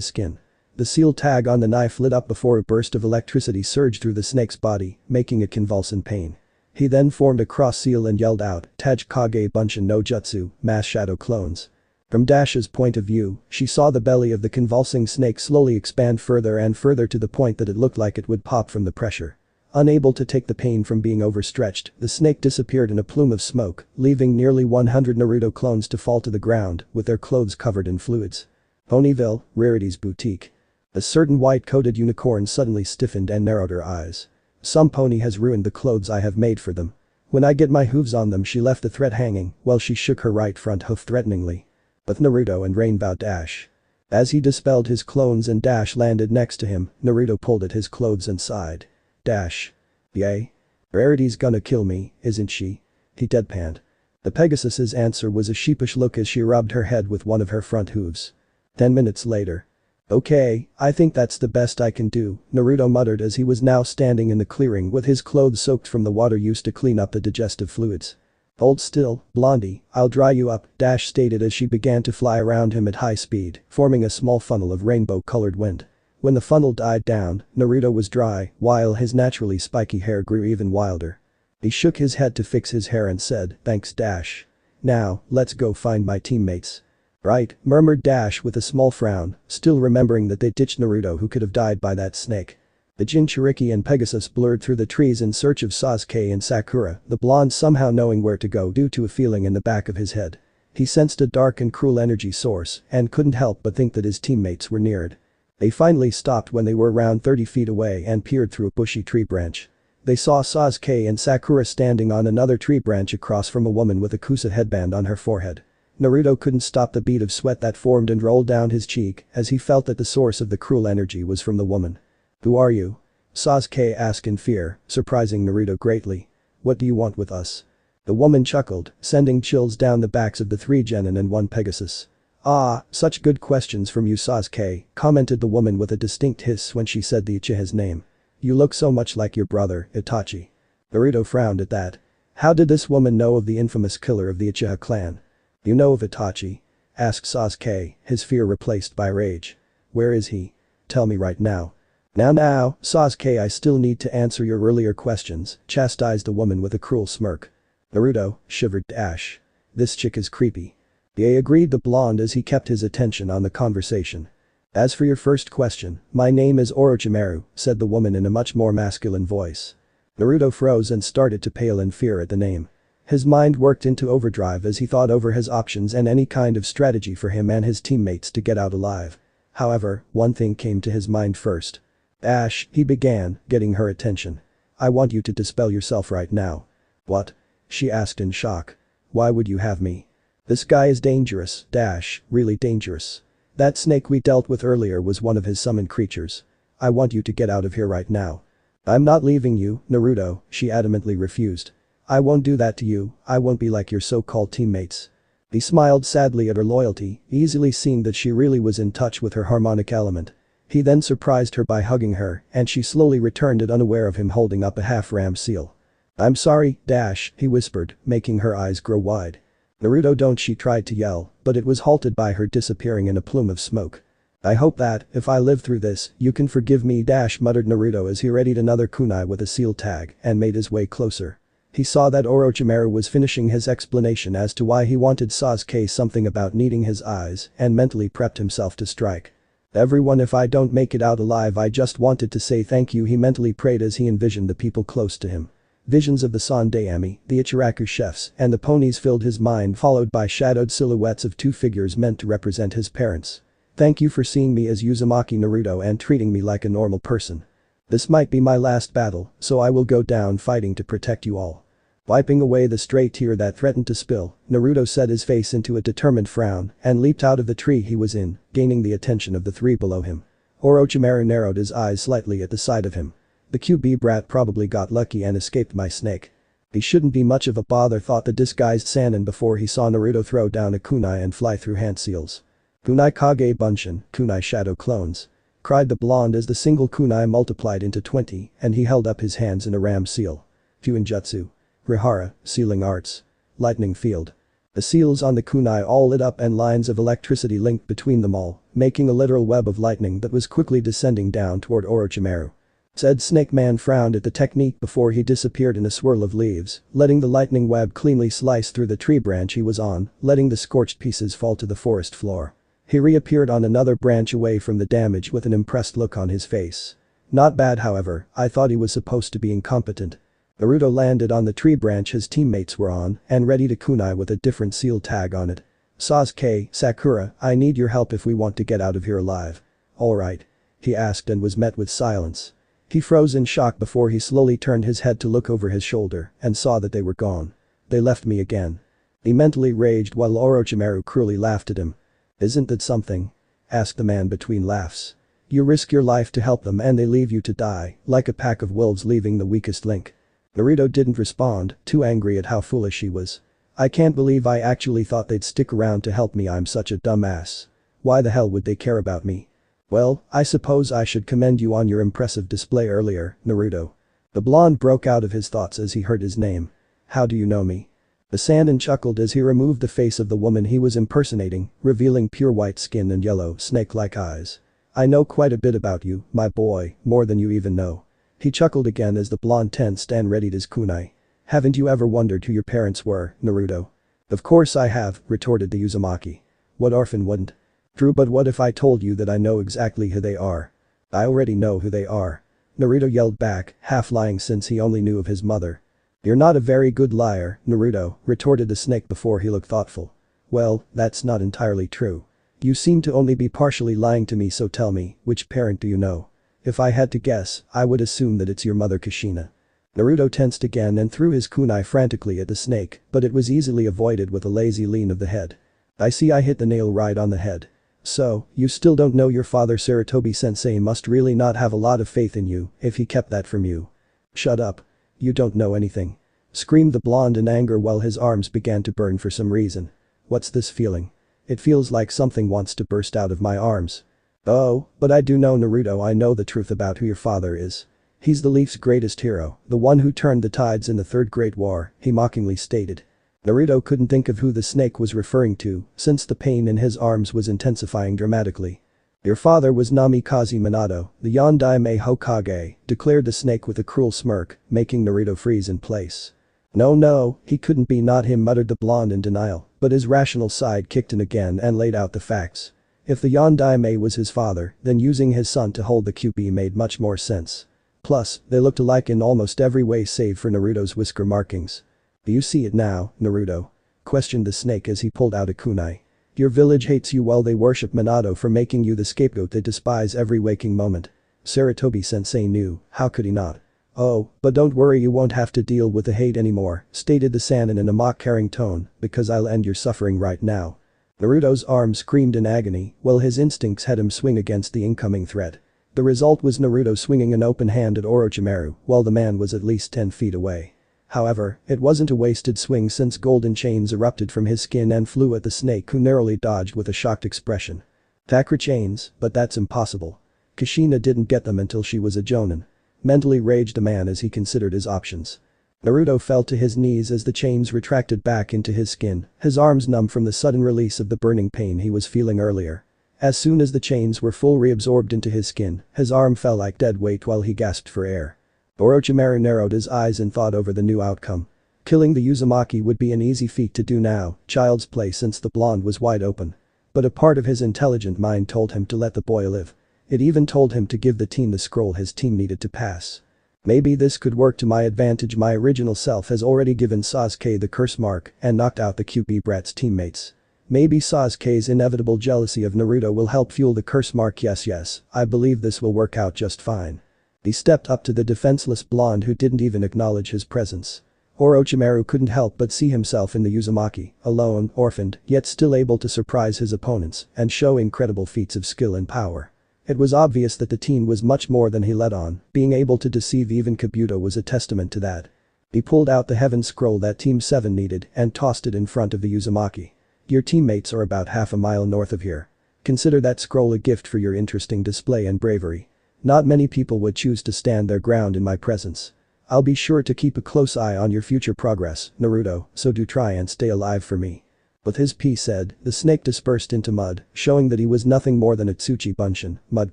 skin. The seal tag on the knife lit up before a burst of electricity surged through the snake's body, making it convulse in pain. He then formed a cross seal and yelled out, "Taj Kage Bunshin no Jutsu, mass shadow clones." From Dash's point of view, she saw the belly of the convulsing snake slowly expand further and further to the point that it looked like it would pop from the pressure. Unable to take the pain from being overstretched, the snake disappeared in a plume of smoke, leaving nearly 100 Naruto clones to fall to the ground, with their clothes covered in fluids. Ponyville, Rarity's boutique. A certain white-coated unicorn suddenly stiffened and narrowed her eyes. Some pony has ruined the clothes I have made for them. When I get my hooves on them, she left the thread hanging while she shook her right front hoof threateningly. But Naruto and Rainbow Dash. As he dispelled his clones and Dash landed next to him, Naruto pulled at his clothes and sighed. Dash. Yay? Rarity's gonna kill me, isn't she? He deadpanned. The Pegasus's answer was a sheepish look as she rubbed her head with one of her front hooves. 10 minutes later. Okay, I think that's the best I can do, Naruto muttered as he was now standing in the clearing with his clothes soaked from the water used to clean up the digestive fluids. Hold still, Blondie, I'll dry you up, Dash stated as she began to fly around him at high speed, forming a small funnel of rainbow-colored wind. When the funnel died down, Naruto was dry, while his naturally spiky hair grew even wilder. He shook his head to fix his hair and said, "Thanks Dash. Now, let's go find my teammates." "Right," murmured Dash with a small frown, still remembering that they ditched Naruto who could have died by that snake. The Jinchuriki and Pegasus blurred through the trees in search of Sasuke and Sakura, the blonde somehow knowing where to go due to a feeling in the back of his head. He sensed a dark and cruel energy source and couldn't help but think that his teammates were near it. They finally stopped when they were around 30 feet away and peered through a bushy tree branch. They saw Sasuke and Sakura standing on another tree branch across from a woman with a kusa headband on her forehead. Naruto couldn't stop the bead of sweat that formed and rolled down his cheek as he felt that the source of the cruel energy was from the woman. "Who are you?" Sasuke asked in fear, surprising Naruto greatly. "What do you want with us?" The woman chuckled, sending chills down the backs of the 3 genin and 1 Pegasus. "Ah, such good questions from you Sasuke," commented the woman with a distinct hiss when she said the Uchiha's name. "You look so much like your brother, Itachi." Naruto frowned at that. How did this woman know of the infamous killer of the Uchiha clan? "You know of Itachi?" asked Sasuke, his fear replaced by rage. "Where is he? Tell me right now." Now, Sasuke, I still need to answer your earlier questions," chastised the woman with a cruel smirk. "Naruto," shivered Dash. "This chick is creepy." "Yeah," agreed the blonde as he kept his attention on the conversation. "As for your first question, my name is Orochimaru," said the woman in a much more masculine voice. Naruto froze and started to pale in fear at the name. His mind worked into overdrive as he thought over his options and any kind of strategy for him and his teammates to get out alive. However, one thing came to his mind first. "Dash," he began, getting her attention. "I want you to dispel yourself right now." "What?" she asked in shock. "Why would you have me?" "This guy is dangerous, Dash, really dangerous. That snake we dealt with earlier was one of his summoned creatures. I want you to get out of here right now." "I'm not leaving you, Naruto," she adamantly refused. "I won't do that to you, I won't be like your so-called teammates." He smiled sadly at her loyalty, easily seeing that she really was in touch with her harmonic element. He then surprised her by hugging her, and she slowly returned it unaware of him holding up a half-ram seal. "I'm sorry, Dash," he whispered, making her eyes grow wide. "Naruto, don't," she tried to yell, but it was halted by her disappearing in a plume of smoke. "I hope that, if I live through this, you can forgive me," Dash muttered Naruto as he readied another kunai with a seal tag and made his way closer. He saw that Orochimaru was finishing his explanation as to why he wanted Sasuke, something about needing his eyes, and mentally prepped himself to strike. "Everyone, if I don't make it out alive, I just wanted to say thank you," he mentally prayed as he envisioned the people close to him. Visions of the Sandaime, the Ichiraku chefs, and the ponies filled his mind, followed by shadowed silhouettes of 2 figures meant to represent his parents. "Thank you for seeing me as Uzumaki Naruto and treating me like a normal person. This might be my last battle, so I will go down fighting to protect you all." Wiping away the stray tear that threatened to spill, Naruto set his face into a determined frown and leaped out of the tree he was in, gaining the attention of the 3 below him. Orochimaru narrowed his eyes slightly at the sight of him. The QB brat probably got lucky and escaped my snake. He shouldn't be much of a bother, thought the disguised Sannin before he saw Naruto throw down a kunai and fly through hand seals. Kunai Kage Bunshin, kunai shadow clones. Cried the blonde as the single kunai multiplied into 20 and he held up his hands in a ram seal. Fuinjutsu. Rihara, sealing arts. Lightning field. The seals on the kunai all lit up and lines of electricity linked between them all, making a literal web of lightning that was quickly descending down toward Orochimaru. Said Snake Man frowned at the technique before he disappeared in a swirl of leaves, letting the lightning web cleanly slice through the tree branch he was on, letting the scorched pieces fall to the forest floor. He reappeared on another branch away from the damage with an impressed look on his face. Not bad, however, I thought he was supposed to be incompetent. Naruto landed on the tree branch his teammates were on and readied a kunai with a different seal tag on it. Sasuke, Sakura, I need your help if we want to get out of here alive. Alright? He asked and was met with silence. He froze in shock before he slowly turned his head to look over his shoulder and saw that they were gone. They left me again. He mentally raged while Orochimaru cruelly laughed at him. Isn't that something? Asked the man between laughs. You risk your life to help them and they leave you to die, like a pack of wolves leaving the weakest link. Naruto didn't respond, too angry at how foolish he was. I can't believe I actually thought they'd stick around to help me, I'm such a dumbass. Why the hell would they care about me? Well, I suppose I should commend you on your impressive display earlier, Naruto. The blonde broke out of his thoughts as he heard his name. How do you know me? The Sannin chuckled as he removed the face of the woman he was impersonating, revealing pure white skin and yellow, snake-like eyes. I know quite a bit about you, my boy, more than you even know. He chuckled again as the blonde tensed and readied his kunai. Haven't you ever wondered who your parents were, Naruto? Of course I have, retorted the Uzumaki. What orphan wouldn't? True, but what if I told you that I know exactly who they are? I already know who they are. Naruto yelled back, half lying since he only knew of his mother. You're not a very good liar, Naruto, retorted the snake before he looked thoughtful. Well, that's not entirely true. You seem to only be partially lying to me, so tell me, which parent do you know? If I had to guess, I would assume that it's your mother Kushina. Naruto tensed again and threw his kunai frantically at the snake, but it was easily avoided with a lazy lean of the head. I see I hit the nail right on the head. So, you still don't know your father? Sarutobi-sensei must really not have a lot of faith in you if he kept that from you. Shut up. You don't know anything. Screamed the blonde in anger while his arms began to burn for some reason. What's this feeling? It feels like something wants to burst out of my arms. Oh, but I do know, Naruto, I know the truth about who your father is. He's the Leaf's greatest hero, the one who turned the tides in the Third Great War, he mockingly stated. Naruto couldn't think of who the snake was referring to, since the pain in his arms was intensifying dramatically. Your father was Namikaze Minato, the Yondaime Hokage, declared the snake with a cruel smirk, making Naruto freeze in place. No, he couldn't be, not him, muttered the blonde in denial, but his rational side kicked in again and laid out the facts. If the Yondaime was his father, then using his son to hold the QB made much more sense. Plus, they looked alike in almost every way save for Naruto's whisker markings. Do you see it now, Naruto? Questioned the snake as he pulled out a kunai. Your village hates you while they worship Minato for making you the scapegoat they despise every waking moment. Sarutobi-sensei knew, how could he not? Oh, but don't worry, you won't have to deal with the hate anymore, stated the Sannin in a mock-caring tone, because I'll end your suffering right now. Naruto's arm screamed in agony, while his instincts had him swing against the incoming threat. The result was Naruto swinging an open hand at Orochimaru while the man was at least 10 feet away. However, it wasn't a wasted swing since golden chains erupted from his skin and flew at the snake, who narrowly dodged with a shocked expression. Chakra chains, but that's impossible. Kushina didn't get them until she was a jonin. Mentally raged the man as he considered his options. Naruto fell to his knees as the chains retracted back into his skin, his arms numb from the sudden release of the burning pain he was feeling earlier. As soon as the chains were full reabsorbed into his skin, his arm fell like dead weight while he gasped for air. Orochimaru narrowed his eyes in thought over the new outcome. Killing the Uzumaki would be an easy feat to do now, child's play since the blonde was wide open. But a part of his intelligent mind told him to let the boy live. It even told him to give the team the scroll his team needed to pass. Maybe this could work to my advantage. My original self has already given Sasuke the curse mark and knocked out the QB brat's teammates. Maybe Sasuke's inevitable jealousy of Naruto will help fuel the curse mark. Yes, I believe this will work out just fine. He stepped up to the defenseless blonde who didn't even acknowledge his presence. Orochimaru couldn't help but see himself in the Uzumaki, alone, orphaned, yet still able to surprise his opponents and show incredible feats of skill and power. It was obvious that the teen was much more than he let on, being able to deceive even Kabuto was a testament to that. He pulled out the heaven scroll that Team 7 needed and tossed it in front of the Uzumaki. Your teammates are about half a mile north of here. Consider that scroll a gift for your interesting display and bravery. Not many people would choose to stand their ground in my presence. I'll be sure to keep a close eye on your future progress, Naruto, so do try and stay alive for me. With his piece said, the snake dispersed into mud, showing that he was nothing more than a Tsuchi Bunshin, mud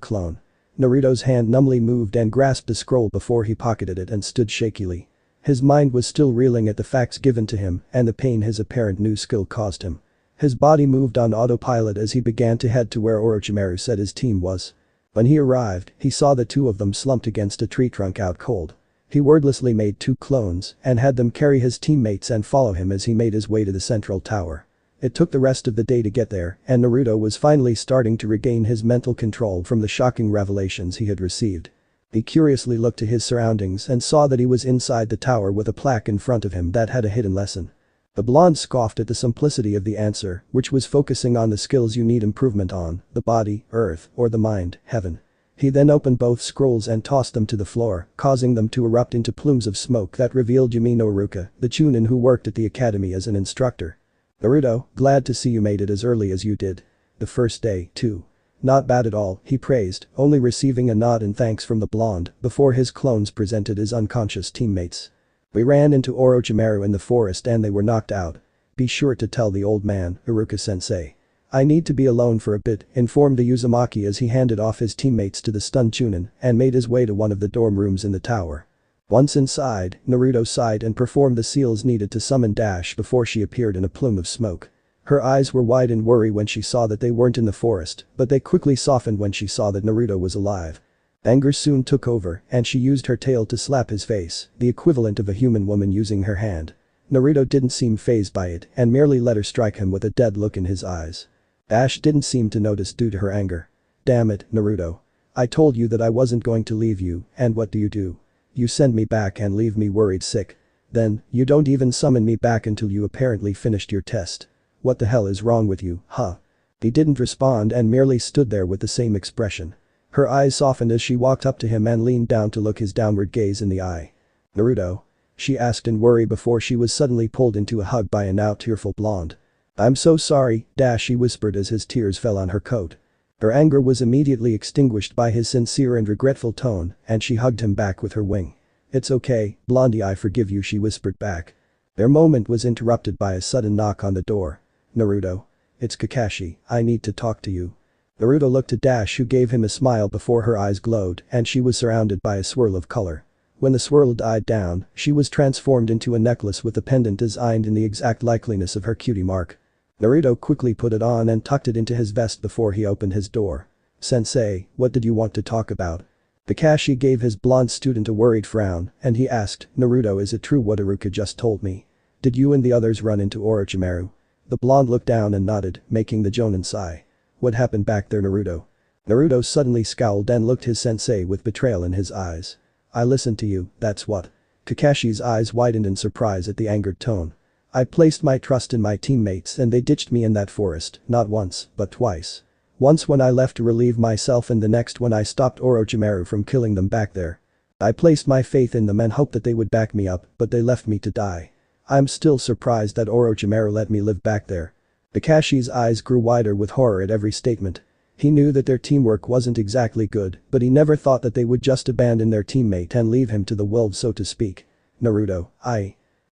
clone. Naruto's hand numbly moved and grasped the scroll before he pocketed it and stood shakily. His mind was still reeling at the facts given to him and the pain his apparent new skill caused him. His body moved on autopilot as he began to head to where Orochimaru said his team was. When he arrived, he saw the two of them slumped against a tree trunk out cold. He wordlessly made 2 clones and had them carry his teammates and follow him as he made his way to the central tower. It took the rest of the day to get there, and Naruto was finally starting to regain his mental control from the shocking revelations he had received. He curiously looked to his surroundings and saw that he was inside the tower with a plaque in front of him that had a hidden lesson. The blonde scoffed at the simplicity of the answer, which was focusing on the skills you need improvement on, the body, earth, or the mind, heaven. He then opened both scrolls and tossed them to the floor, causing them to erupt into plumes of smoke that revealed Yumi no Iruka, the chunin who worked at the academy as an instructor. Naruto, glad to see you made it as early as you did. The first day, too. Not bad at all, he praised, only receiving a nod and thanks from the blonde before his clones presented his unconscious teammates. We ran into Orochimaru in the forest and they were knocked out. Be sure to tell the old man, Iruka-sensei. I need to be alone for a bit, informed the Uzumaki as he handed off his teammates to the stunned chunin and made his way to one of the dorm rooms in the tower. Once inside, Naruto sighed and performed the seals needed to summon Dash before she appeared in a plume of smoke. Her eyes were wide in worry when she saw that they weren't in the forest, but they quickly softened when she saw that Naruto was alive. Anger soon took over and she used her tail to slap his face, the equivalent of a human woman using her hand. Naruto didn't seem fazed by it and merely let her strike him with a dead look in his eyes. Dash didn't seem to notice due to her anger. Damn it, Naruto. I told you that I wasn't going to leave you, and what do? You send me back and leave me worried sick. Then, you don't even summon me back until you apparently finished your test. What the hell is wrong with you, huh? He didn't respond and merely stood there with the same expression. Her eyes softened as she walked up to him and leaned down to look his downward gaze in the eye. Naruto? She asked in worry before she was suddenly pulled into a hug by a now tearful blonde. I'm so sorry, Dash, she whispered as his tears fell on her coat. Her anger was immediately extinguished by his sincere and regretful tone and she hugged him back with her wing. It's okay, Blondie, I forgive you, she whispered back. Their moment was interrupted by a sudden knock on the door. Naruto. It's Kakashi, I need to talk to you. Naruto looked at Dash who gave him a smile before her eyes glowed and she was surrounded by a swirl of color. When the swirl died down, she was transformed into a necklace with a pendant designed in the exact likeliness of her cutie mark. Naruto quickly put it on and tucked it into his vest before he opened his door. Sensei, what did you want to talk about? Kakashi gave his blonde student a worried frown and he asked, Naruto, is it true what Iruka just told me? Did you and the others run into Orochimaru? The blonde looked down and nodded, making the jonin sigh. What happened back there, Naruto? Naruto suddenly scowled and looked his sensei with betrayal in his eyes. I listened to you, that's what. Kakashi's eyes widened in surprise at the angered tone. I placed my trust in my teammates and they ditched me in that forest, not once, but twice. Once when I left to relieve myself and the next when I stopped Orochimaru from killing them back there. I placed my faith in them and hoped that they would back me up, but they left me to die. I'm still surprised that Orochimaru let me live back there. Kakashi's eyes grew wider with horror at every statement. He knew that their teamwork wasn't exactly good, but he never thought that they would just abandon their teammate and leave him to the wolves, so to speak. Naruto,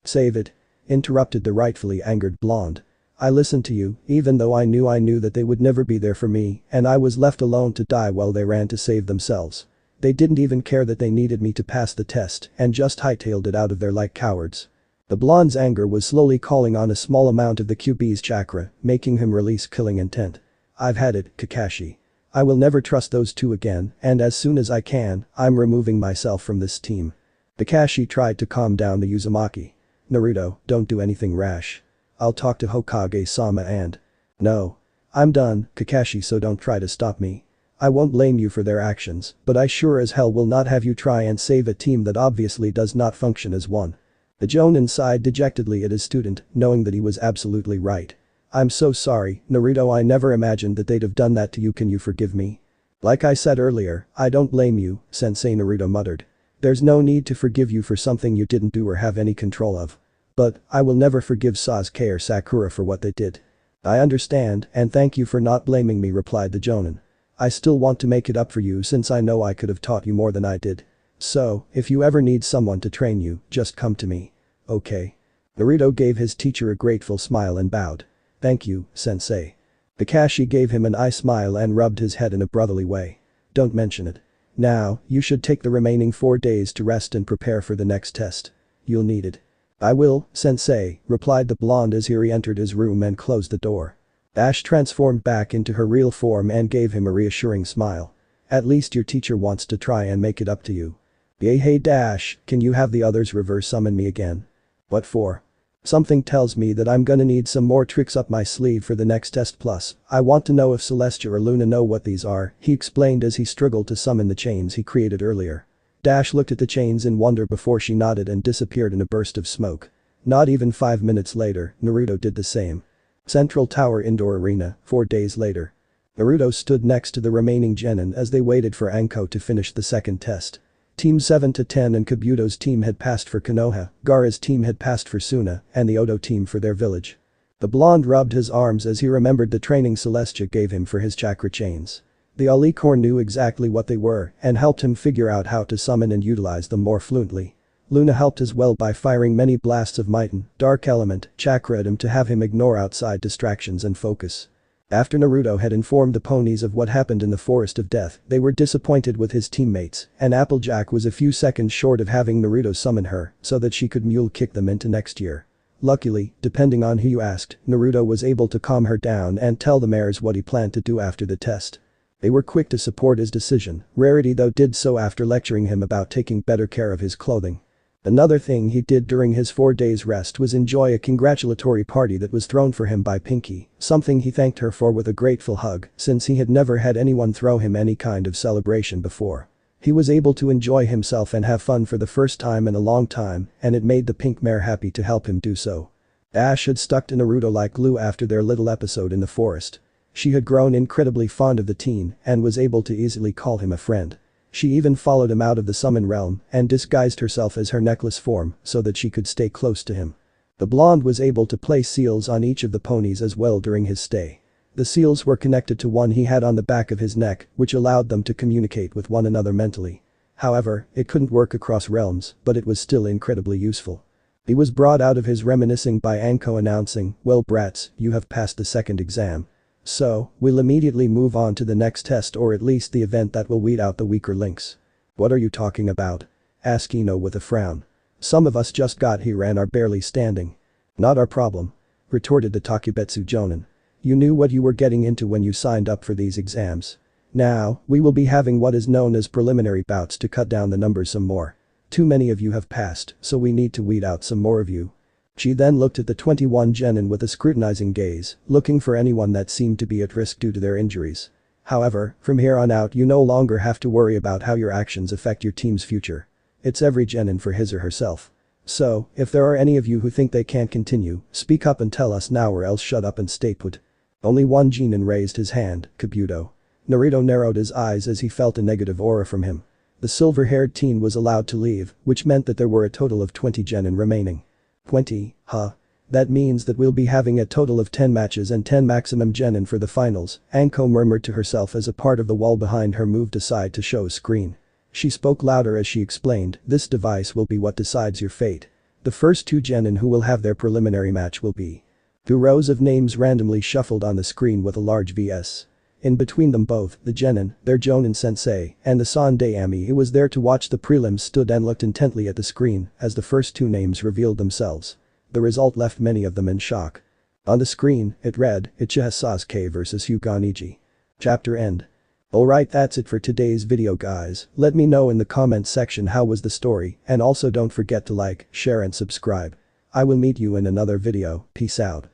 Save it. Interrupted the rightfully angered blonde. I listened to you, even though I knew that they would never be there for me and I was left alone to die while they ran to save themselves. They didn't even care that they needed me to pass the test and just hightailed it out of there like cowards. The blonde's anger was slowly calling on a small amount of the QB's chakra, making him release killing intent. I've had it, Kakashi. I will never trust those two again and as soon as I can, I'm removing myself from this team. Kakashi tried to calm down the Uzumaki. Naruto, don't do anything rash. I'll talk to Hokage-sama and… No. I'm done, Kakashi, so don't try to stop me. I won't blame you for their actions, but I sure as hell will not have you try and save a team that obviously does not function as one. The jonin sighed dejectedly at his student, knowing that he was absolutely right. I'm so sorry, Naruto, I never imagined that they'd have done that to you, can you forgive me? Like I said earlier, I don't blame you, Sensei, Naruto muttered. There's no need to forgive you for something you didn't do or have any control of. But, I will never forgive Sasuke or Sakura for what they did. I understand, and thank you for not blaming me, replied the Jonin. I still want to make it up for you since I know I could have taught you more than I did. So, if you ever need someone to train you, just come to me. Okay. Naruto gave his teacher a grateful smile and bowed. Thank you, Sensei. Kakashi gave him an eye smile and rubbed his head in a brotherly way. Don't mention it. Now, you should take the remaining 4 days to rest and prepare for the next test. You'll need it. I will, Sensei, replied the blonde as he re-entered his room and closed the door. Ash transformed back into her real form and gave him a reassuring smile. At least your teacher wants to try and make it up to you. Hey Dash, can you have the others reverse summon me again? What for? Something tells me that I'm gonna need some more tricks up my sleeve for the next test, plus, I want to know if Celestia or Luna know what these are, he explained as he struggled to summon the chains he created earlier. Dash looked at the chains in wonder before she nodded and disappeared in a burst of smoke. Not even 5 minutes later, Naruto did the same. Central Tower Indoor Arena, 4 days later. Naruto stood next to the remaining genin as they waited for Anko to finish the second test. Team 7 to 10 and Kabuto's team had passed for Konoha, Gaara's team had passed for Suna, and the Odo team for their village. The blonde rubbed his arms as he remembered the training Celestia gave him for his chakra chains. The Alicorn knew exactly what they were and helped him figure out how to summon and utilize them more fluently. Luna helped as well by firing many blasts of Miton, Dark Element, Chakra at him to have him ignore outside distractions and focus. After Naruto had informed the ponies of what happened in the Forest of Death, they were disappointed with his teammates, and Applejack was a few seconds short of having Naruto summon her so that she could mule kick them into next year. Luckily, depending on who you asked, Naruto was able to calm her down and tell the mares what he planned to do after the test. They were quick to support his decision, Rarity though did so after lecturing him about taking better care of his clothing. Another thing he did during his 4 days rest was enjoy a congratulatory party that was thrown for him by Pinky, something he thanked her for with a grateful hug since he had never had anyone throw him any kind of celebration before. He was able to enjoy himself and have fun for the first time in a long time, and it made the pink mare happy to help him do so. Ash had stuck to Naruto like glue after their little episode in the forest. She had grown incredibly fond of the teen and was able to easily call him a friend. She even followed him out of the summon realm and disguised herself as her necklace form so that she could stay close to him. The blonde was able to place seals on each of the ponies as well during his stay. The seals were connected to one he had on the back of his neck, which allowed them to communicate with one another mentally. However, it couldn't work across realms, but it was still incredibly useful. He was brought out of his reminiscing by Anko announcing, "Well brats, you have passed the second exam. So, we'll immediately move on to the next test, or at least the event that will weed out the weaker links." "What are you talking about?" asked Ino with a frown. "Some of us just got here and are barely standing." "Not our problem," retorted the Takebetsu Jonin. "You knew what you were getting into when you signed up for these exams. Now, we will be having what is known as preliminary bouts to cut down the numbers some more. Too many of you have passed, so we need to weed out some more of you." She then looked at the 21 genin with a scrutinizing gaze, looking for anyone that seemed to be at risk due to their injuries. "However, from here on out you no longer have to worry about how your actions affect your team's future. It's every genin for his or herself. So, if there are any of you who think they can't continue, speak up and tell us now or else shut up and stay put." Only one genin raised his hand, Kabuto. Naruto narrowed his eyes as he felt a negative aura from him. The silver-haired teen was allowed to leave, which meant that there were a total of 20 genin remaining. 20, huh? That means that we'll be having a total of 10 matches and 10 maximum genin for the finals, Anko murmured to herself as a part of the wall behind her moved aside to show a screen. She spoke louder as she explained, "This device will be what decides your fate. The first 2 genin who will have their preliminary match will be." 2 rows of names randomly shuffled on the screen with a large VS. In between them both, the genin, their Jonin sensei, and the Sandaime who was there to watch the prelims stood and looked intently at the screen as the first 2 names revealed themselves. The result left many of them in shock. On the screen, it read, Uchiha Sasuke vs Uganiji. Chapter end. Alright, that's it for today's video guys. Let me know in the comments section how was the story, and also don't forget to like, share and subscribe. I will meet you in another video, peace out.